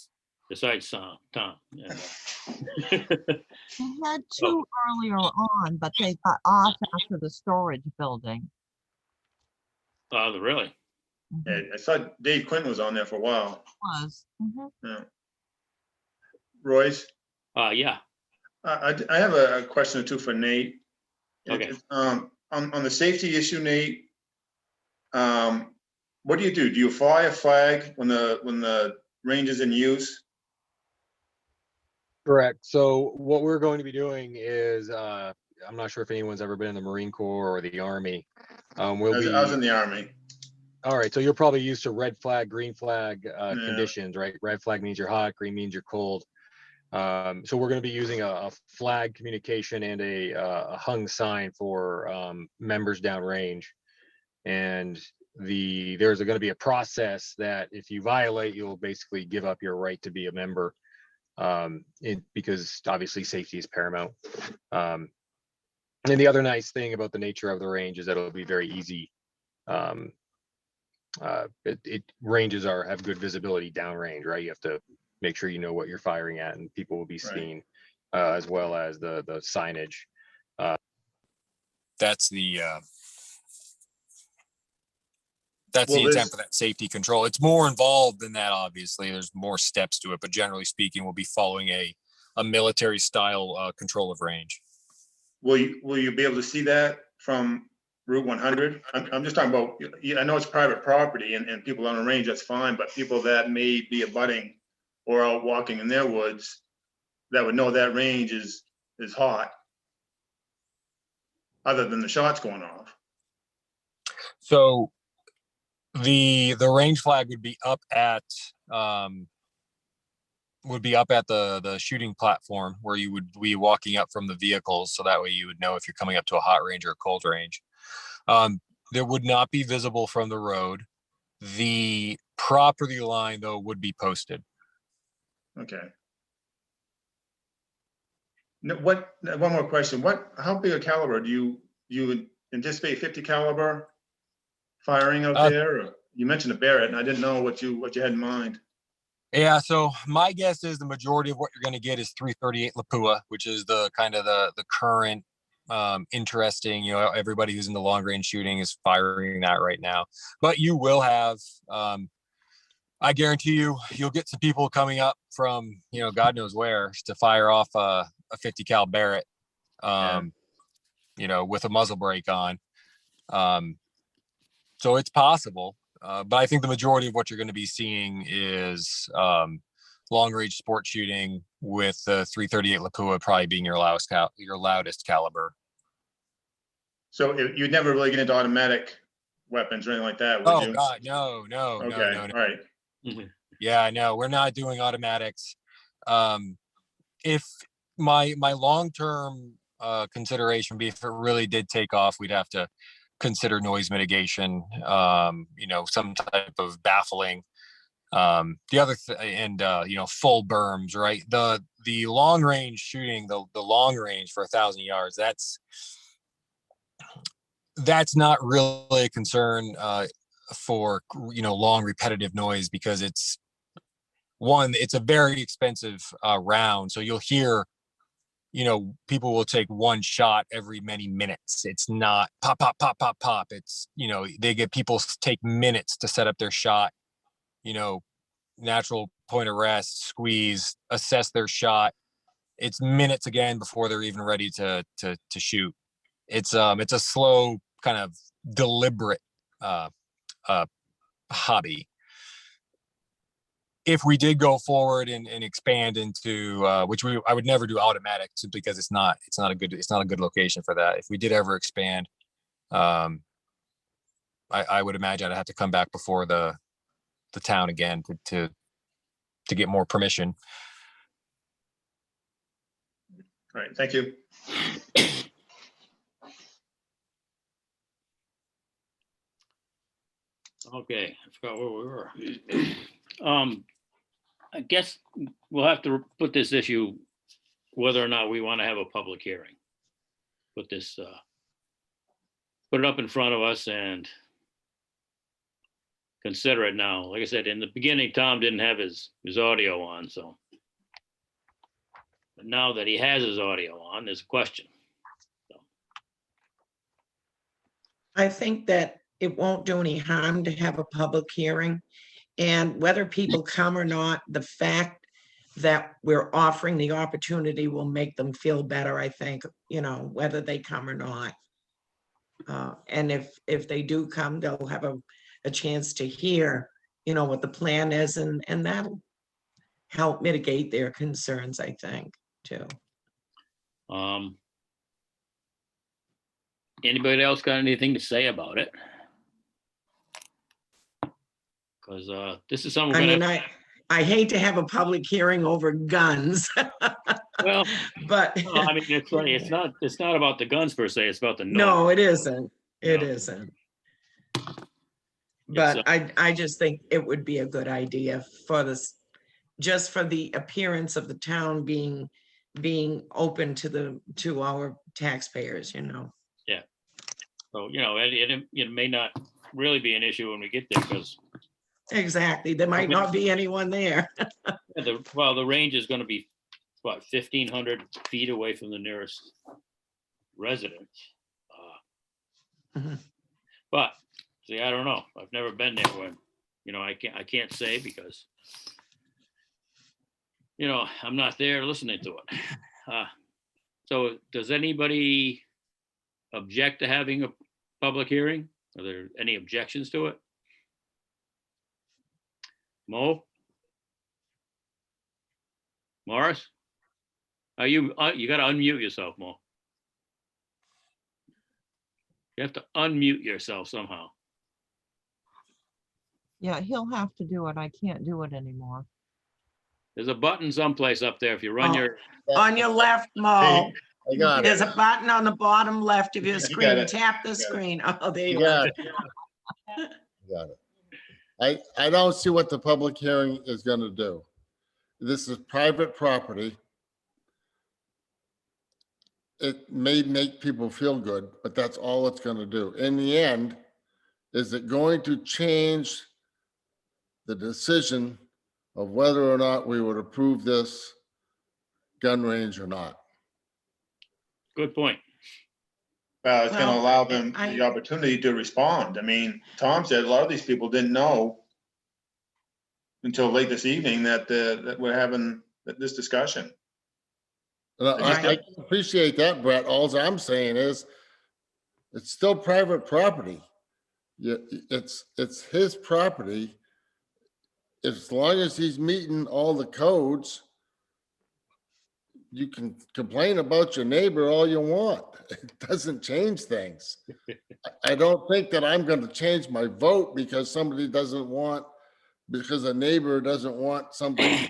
besides Tom. Yeah. We had 2 earlier on, but they got off after the storage building. Oh, really? Mhm. Yeah, I saw Dave Quinton was on there for a while. Was. Mhm. Yeah. Royce, Yeah. I have a question or two for Nate. Okay. on the safety issue, Nate, what do? Do you fly a flag when the range is in use? Correct. So what we're going to be doing is, I'm not sure if anyone's ever been in the Marine Corps or the Army. I was in the Army. All right, so you're probably used to red flag, green flag Yeah. conditions, right? Red flag means you're hot, green means you're cold. So we're going to be using a flag communication and a hung sign for members downrange. And there's going to be a process that if you violate, you'll basically give up your right to be a member, because obviously safety is paramount. And the other nice thing about the nature of the range is that it'll be very easy. Ranges have good visibility downrange, right? You have to make sure you know what you're firing at, and people will be seen, as well as the signage. That's the Well, intent for that safety control. It's more involved than that, obviously. There's more steps to it, but generally speaking, we'll be following a military style control of range. Will you be able to see that from Route 100? I'm just talking about, I know it's private property and people on the range, that's fine, but people that may be abutting or out walking in their woods that would know that range is hot, other than the shots going off. So the range flag would be up at the shooting platform where you would be walking up from the vehicles, so that way you would know if you're coming up to a hot range or a cold range. There would not be visible from the road. The property line, though, would be posted. Okay. No, one more question. How big a caliber do you anticipate? 50 caliber firing out there? Or you mentioned a Barrett, and I didn't know what you had in mind. Yeah, so my guess is the majority of what you're going to get is 338 Lapua, which is the kind of the current interesting, everybody who's in the long range shooting is firing that right now. But you will have, I guarantee you'll get some people coming up from, God knows where to fire off a 50 cal Barrett, with a muzzle brake on. So it's possible. But I think the majority of what you're going to be seeing is long range sport shooting with the 338 Lapua probably being your loudest caliber. So you'd never really get into automatic weapons or anything like that, would you? Oh God, no. Okay, all right. Mhm. Yeah, no, we're not doing automatics. If my long-term consideration be if it really did take off, we'd have to consider noise mitigation, some type of baffling. The other full berms, right? The long range shooting, the long range for 1,000 yards, that's not really a concern for long repetitive noise, because it's a very expensive round. So you'll hear, people will take one shot every many minutes. It's not pop, pop, pop, pop, pop. It's, people take minutes to set up their shot, natural point of rest, squeeze, assess their shot. It's minutes again before they're even ready to shoot. It's a slow, kind of deliberate hobby. If we did go forward and expand into I would never do automatic, simply because it's not a good location for that. If we did ever expand, I would imagine I'd have to come back before the town again to get more permission. All right, thank you. Okay, I forgot where we were. I guess we'll have to put this issue, whether or not we want to have a public hearing. Put it up in front of us and consider it now. Like I said, in the beginning, Tom didn't have his audio on, so. But now that he has his audio on, there's a question. I think that it won't do any harm to have a public hearing. And whether people come or not, the fact that we're offering the opportunity will make them feel better, I think, whether they come or not. And if they do come, they'll have a chance to hear, what the plan is, and that'll help mitigate their concerns, I think, too. Anybody else got anything to say about it? Because this is something I we're mean, gonna, I hate to have a public hearing over guns, well, but no, I mean, it's like, it's not about the guns per se, it's about the noise. no, it isn't. It No. isn't. It's, But I just think it would be a good idea for this, just for the appearance of the town being open to our taxpayers, So, it may not really be an issue when we get there, because Exactly. There might not be anyone there. the range is gonna be, what, 1,500 feet away from the nearest residence. Mhm. But, see, I don't know. I've never been there when, I can't say because, I'm not there listening to it. So does anybody object to having a public hearing? Are there any objections to it? Mo? Morris? Are you gotta unmute yourself, Mo. You have to unmute yourself somehow. Yeah, he'll have to do it. I can't do it anymore. There's a button someplace up there. If you run Oh. your, On your left, Mo, I got it. there's a button on the bottom left of your You got screen. it. Tap the You got it. screen. Oh, there You you are. got it. You got it. I don't see what the public hearing is gonna do. This is private property. It may make people feel good, but that's all it's gonna do. In the end, is it going to change the decision of whether or not we would approve this gun range or not? good point. It's gonna Well, allow them I- the opportunity to respond. I mean, Tom said a lot of these people didn't know until late this evening that we're having this discussion. And I Right. appreciate that, Brett. All I'm saying is, it's still private property. Yeah, it's his property. As long as he's meeting all the codes, you can complain about your neighbor all you want. It doesn't change things. I don't think that I'm gonna change my vote because somebody doesn't want, because a neighbor doesn't want something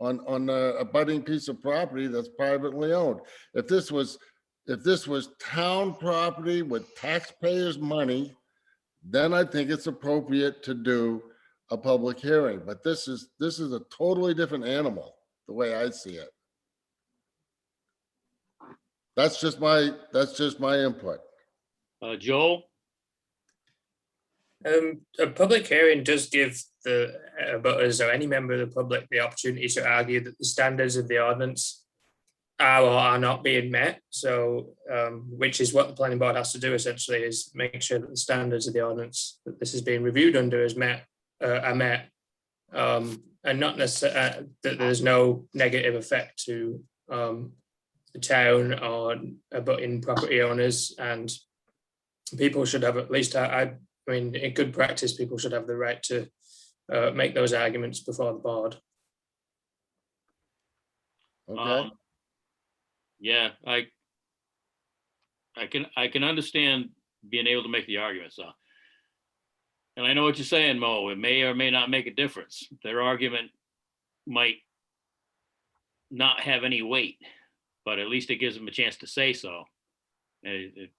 on a budding piece of property that's privately owned. If this was town property with taxpayers' money, then I think it's appropriate to do a public hearing. But this is a totally different animal, the way I see it. That's just my input. Joel? A public hearing does give the voters or any member of the public the opportunity to argue that the standards of the ordinance are or are not being met. So, which is what the planning board has to do essentially, is make sure that the standards of the ordinance that this is being reviewed under are met, and not necessarily that there's no negative effect to the town or abutting property owners, and people should have at least, I mean, in good practice, people should have the right to make those arguments before the board. Okay, Yeah, I can understand being able to make the arguments, so. And I know what you're saying, Mo, it may or may not make a difference. Their argument might not have any weight, but at least it gives them a chance to say so. It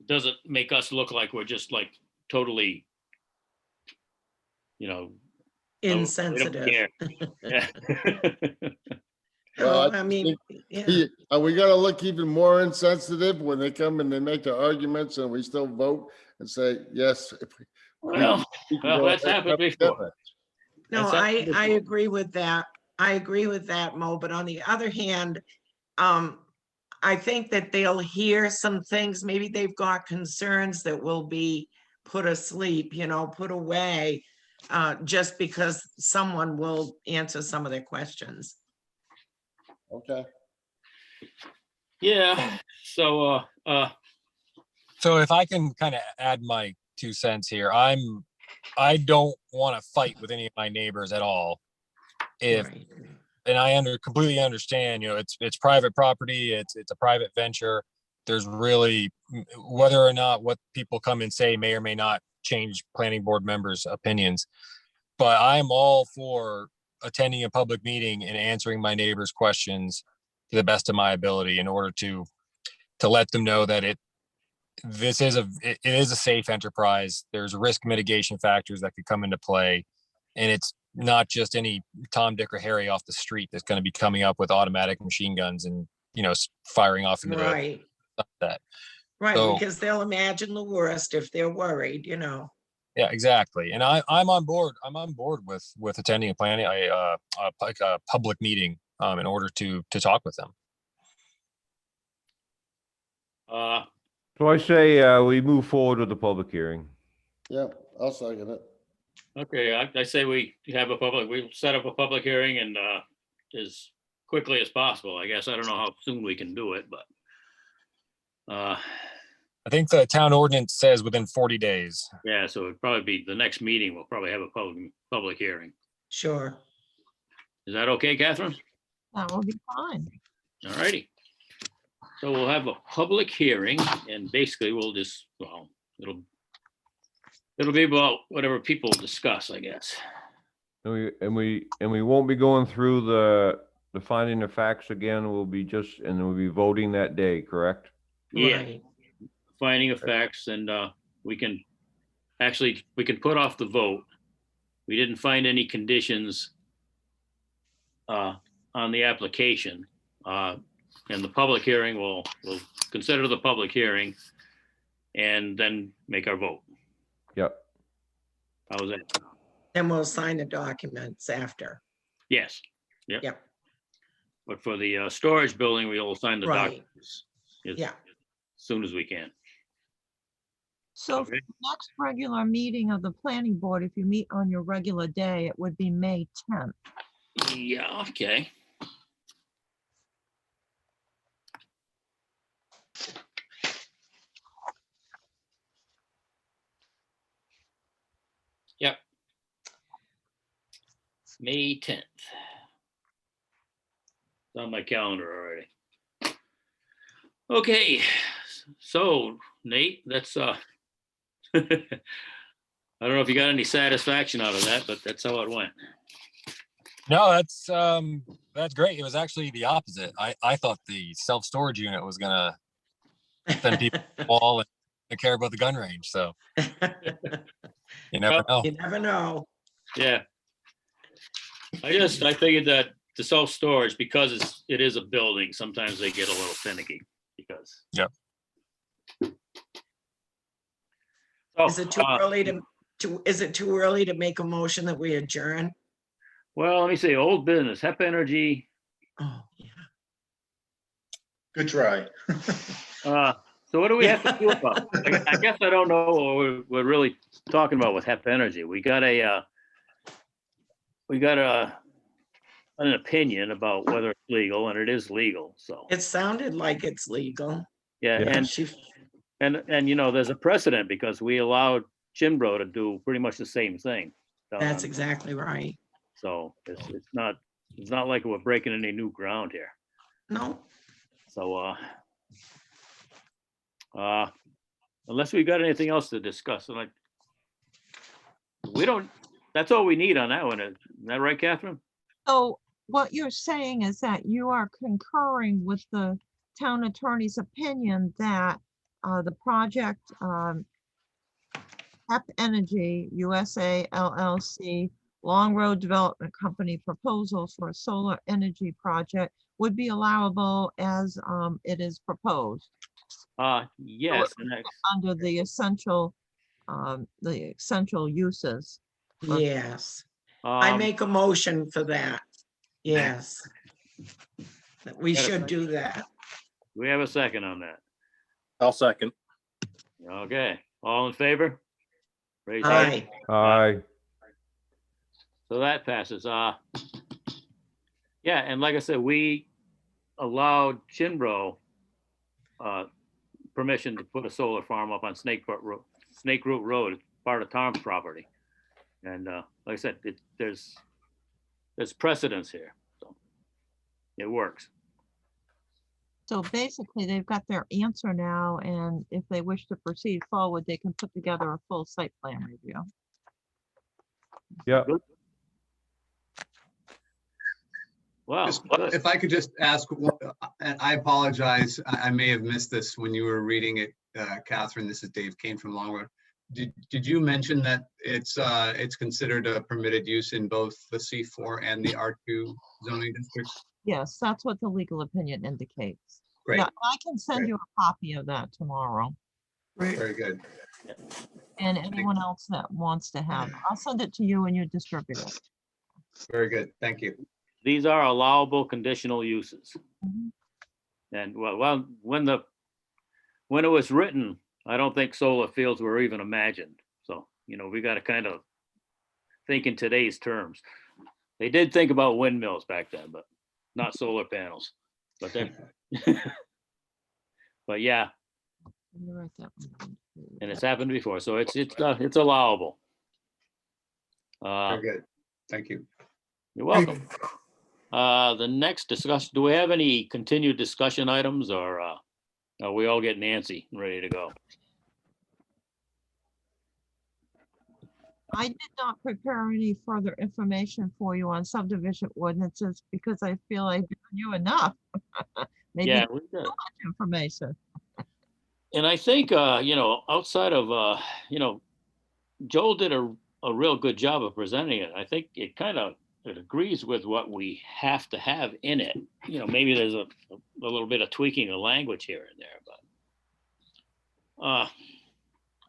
doesn't make us look like we're just like totally, oh, we don't Insensitive. care. Yeah. Well, I mean, yeah. are we gonna look even more insensitive when they come and they make their arguments and we still vote and say, yes? Well, that's happened before. No, That's I absolutely- agree with that. I agree with that, Mo, but on the other hand, I think that they'll hear some things, maybe they've got concerns that will be put asleep, put away, just because someone will answer some of their questions. Okay, Yeah, so, So if I can kind of add my 2 cents here, I don't want to fight with any of my neighbors at all. If Right. and I completely understand, it's private property, it's a private venture. There's really whether or not what people come and say may or may not change planning board members' opinions. But I'm all for attending a public meeting and answering my neighbors' questions to the best of my ability in order to let them know that it is a safe enterprise. There's risk mitigation factors that could come into play. And it's not just any Tom, Dick, or Harry off the street that's going to be coming up with automatic machine guns and, firing off into the Right, sunset. right, So- because they'll imagine the worst if they're worried, you know. Yeah, exactly. And I'm on board. I'm on board with attending a public meeting in order to talk with them. So I say, we move forward with the public hearing. Yep, I'll second it. okay, I say we'll set up a public hearing and, as quickly as possible. I guess I don't know how soon we can do it, but. I think the town ordinance says within 40 days. Yeah, so it'd probably be the next meeting. We'll probably have a public hearing. Sure. Is that okay, Catherine? That will be fine. All righty. So we'll have a public hearing and basically it'll be about whatever people discuss, I guess. And we won't be going through the finding of facts again. We'll be we'll be voting that day, correct? Yeah, Right. finding of facts and we can put off the vote. We didn't find any conditions on the application. And the public hearing, we'll consider the public hearing and then make our vote. Yep. How was that? Then we'll sign the documents after. Yes. Yep. Yep, But for the storage building, we will sign the Right. documents as yeah. soon as we can. So for Okay. the next regular meeting of the planning board, if you meet on your regular day, it would be May 10th. Yeah, okay. Yep. May 10th. It's on my calendar already. Okay, so Nate, that's I don't know if you got any satisfaction out of that, but that's how it went. No, that's great. It was actually the opposite. I thought the self-storage unit was gonna send people to the wall and care about the gun range. So you never know. You never know. Yeah. I figured that the self-storage, because it is a building, sometimes they get a little finicky because. Yep. Is it too early is it too early to make a motion that we adjourn? Well, let me see, old business, HEP Energy. Oh, yeah. Good try. So what do we have to do about it? I guess I don't know what we're really talking about with HEP Energy. We got an opinion about whether it's legal, and it is legal, so. It sounded like it's legal. Yeah, Yeah. and She, there's a precedent because we allowed Chinbro to do pretty much the same thing. down that's on- exactly right. So it's not like we're breaking any new ground here. No, So, unless we got anything else to discuss, and that's all we need on that one. Isn't that right, Catherine? So what you're saying is that you are concurring with the town attorney's opinion that the project HEP Energy USA LLC Long Road Development Company proposal for a solar energy project would be allowable as it is proposed Yes, and under the essential uses. yes. I um, make a motion for that. Yes. That we Got it, should right? do that. we have a second on that. I'll second. Okay, all in favor? Raise your hand. Aye. Aye. So that passes. Yeah, and like I said, we allowed Chinbro permission to put a solar farm up on Snake Root Road, part of Tom's property. And like I said, there's precedence here, so it works. So basically, they've got their answer now, and if they wish to proceed forward, they can put together a full site plan review. Yeah, Wow. Just- good. If I could just ask, and I apologize, I may have missed this when you were reading it, Catherine. This is Dave Kane from Long Road. Did you mention that it's considered a permitted use in both the C4 and the R2 zoning districts? Yes, that's what the legal opinion indicates. Great, Yeah, I can send Great. you a copy of that tomorrow, very good. and anyone else that wants to have, I'll send it to you and you distribute it. Very good. Thank you. These are allowable conditional uses. Mhm. And well, when it was written, I don't think solar fields were even imagined. So, we got to kind of think in today's terms. They did think about windmills back then, but not solar panels. But then, but yeah, Let me write that one down, too. and it's happened before, so it's allowable. Very good. Thank you. You're welcome. The next discussion, do we have any continued discussion items, or are we all getting antsy and ready to go? I did not prepare any further information for you on subdivision ordinances because I feel I've given you enough. Maybe Yeah, too we did. much information. And I think, outside of, Joel did a real good job of presenting it. I think it agrees with what we have to have in it. Maybe there's a little bit of tweaking of language here and there, but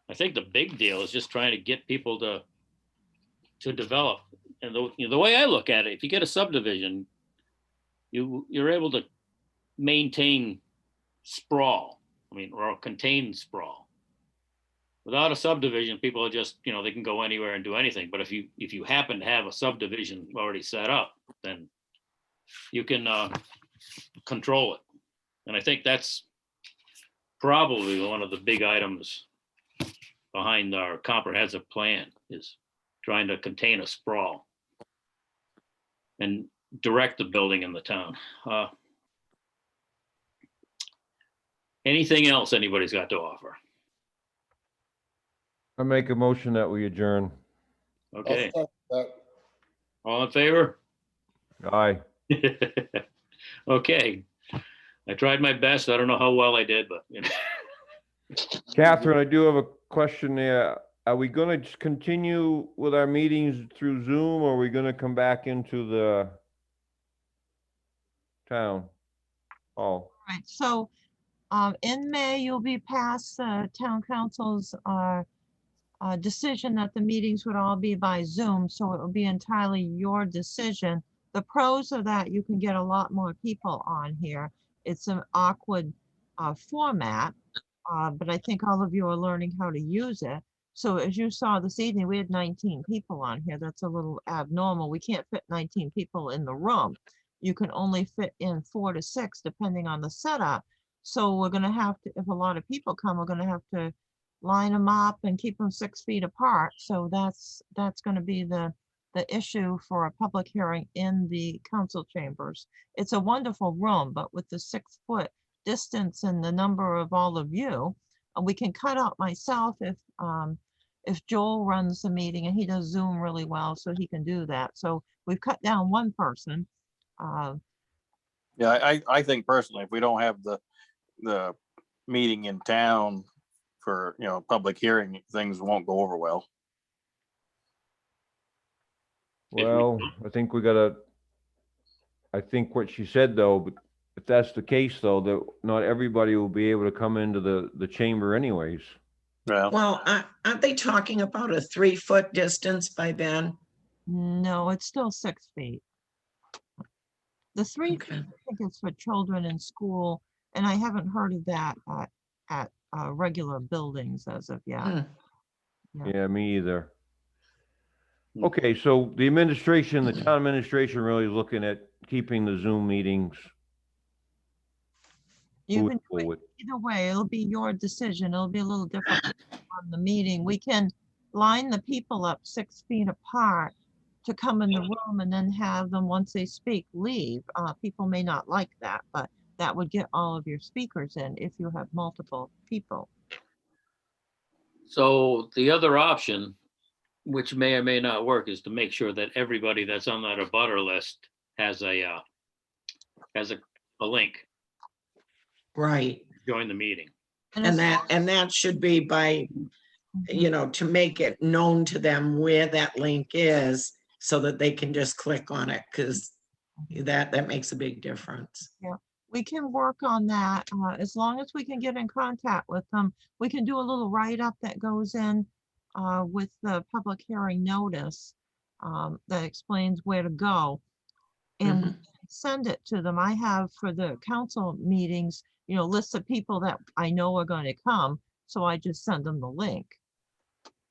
I think the big deal is just trying to get people to develop. And the way I look at it, if you get a subdivision, you're able to maintain sprawl. Or contain sprawl. Without a subdivision, people are just, they can go anywhere and do anything. But if you happen to have a subdivision already set up, then you can control it. And I think that's probably one of the big items behind our comprehensive plan, is trying to contain a sprawl and direct the building in the town. Anything else anybody's got to offer? I make a motion that we adjourn. I'll Okay, second that. all in favor? Aye. Okay. I tried my best. I don't know how well I did, but Catherine, I do have a question there. Are we gonna just continue with our meetings through Zoom, or are we gonna come back into the town hall? Right, so in May, you'll be past the town council's decision that the meetings would all be by Zoom, so it will be entirely your decision. The pros of that, you can get a lot more people on here. It's an awkward format, but I think all of you are learning how to use it. So as you saw this evening, we had 19 people on here. That's a little abnormal. We can't fit 19 people in the room. You can only fit in 4 to 6 depending on the setup. So we're gonna have to, if a lot of people come, we're gonna have to line them up and keep them 6 feet apart. So that's gonna be the issue for a public hearing in the council chambers. It's a wonderful room, but with the 6-foot distance and the number of all of you, we can cut out myself if Joel runs the meeting, and he does Zoom really well, so he can do that. So we've cut down one person. Yeah, I think personally, if we don't have the meeting in town for, public hearing, things won't go over well. Well, I think I think what she said though, but if that's the case though, that not everybody will be able to come into the chamber anyways. Well, Well, aren't they talking about a 3-foot distance by then? No, it's still 6 feet. The 3 feet, Okay. I think it's for children in school, and I haven't heard of that at regular buildings as of yet. Hmm. Yeah, me either. Okay, so the administration, the town administration really is looking at keeping the Zoom meetings. You move can it do it forward. either way. It'll be your decision. It'll be a little different on the meeting. We can line the people up 6 feet apart to come in the room and then have them, once they speak, leave. People may not like that, but that would get all of your speakers in if you have multiple people. So the other option, which may or may not work, is to make sure that everybody that's on that abutter list has a link, Right. join the meeting. And that should be by, you know, to make it known to them where that link is so that they can just click on it, because that makes a big difference. We can work on that, as long as we can get in contact with them. We can do a little write-up that goes in with the public hearing notice that explains where to go. And we can send it to them. I have for the council meetings, you know, lists of people that I know are going to come. So I just send them the link.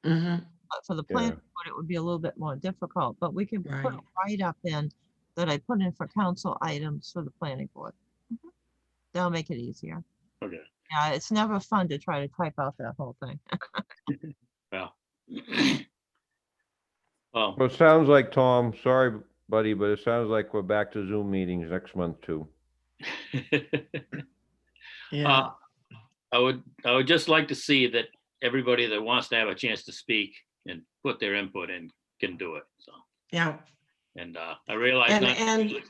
Mhm. But for the planning board, it would be a little bit more difficult, but we can put a Right. write-up in that I put in for council items for the planning board. That'll make it easier. Okay. Yeah, it's never fun to try to type out that whole thing. Well. Well, Well, it sounds like, Tom, sorry, buddy, but it sounds like we're back to Zoom meetings next month too. Yeah. I would just like to see that everybody that wants to have a chance to speak and put their input in can do it. So, Yeah. and I realize And- not. and-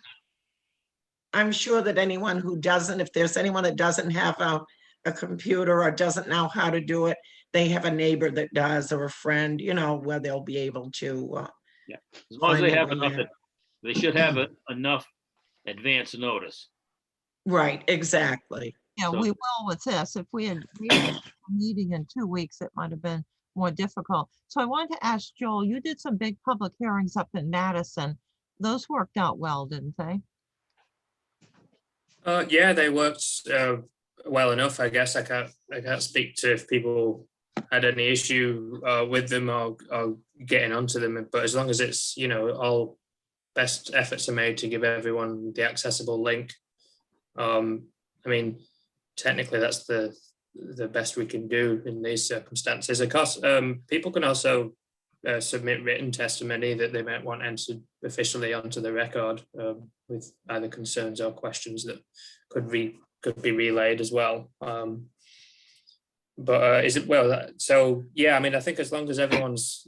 I'm sure that anyone who doesn't, if there's anyone that doesn't have a computer or doesn't know how to do it, they have a neighbor that does, or a friend, you know, where they'll be able to, As long as they find a have way enough, in. they should have enough advance notice. right, exactly. Yeah, So- we will with this. If we had a meeting in 2 weeks, it might have been more difficult. So I wanted to ask Joel, you did some big public hearings up in Madison. Those worked out well, didn't they? Yeah, they worked well enough, I guess. I can't speak to if people had any issue with them or getting onto them, but as long as it's, you know, all best efforts are made to give everyone the accessible link. I mean, technically that's the best we can do in these circumstances. Of course, people can also submit written testimony that they might want entered officially onto the record with either concerns or questions that could be relayed as well. But is it well? So yeah, I mean, I think as long as everyone's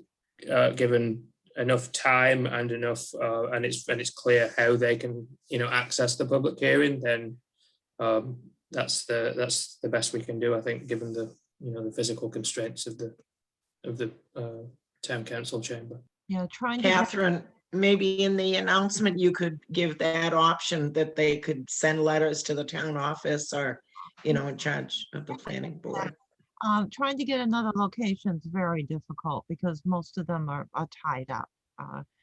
given enough time and enough, and it's clear how they can, you know, access the public hearing, then that's the best we can do, I think, given the, you know, the physical constraints of the town council chamber. Yeah, trying to get Catherine, maybe in the announcement, you could give that option that they could send letters to the town office or, you know, in charge of the planning board. trying to get another location is very difficult because most of them are tied up.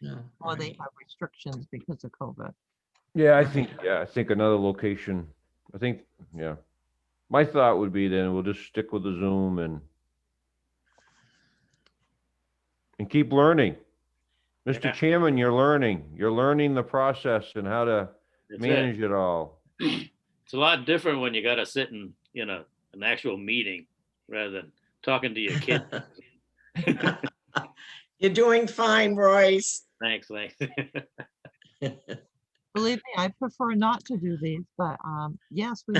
No, Or they right. have restrictions because of COVID. Yeah, I think another location, yeah. My thought would be then we'll just stick with the Zoom and keep learning. Mr. Yeah. Chairman, you're learning the process and how to That's it. manage it all. It's a lot different when you gotta sit in, you know, an actual meeting rather than talking to your kid. You're doing fine, Royce. Thanks, thanks. Believe me, I prefer not to do these, but yes, we.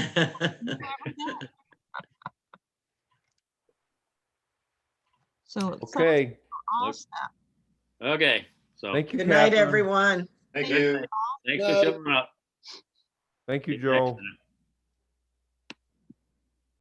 So. it sounds Okay, all set. Okay, so thank you, Good night, Catherine. everyone. Thank you. thanks for showing up. Thank you, See you next Joe. time.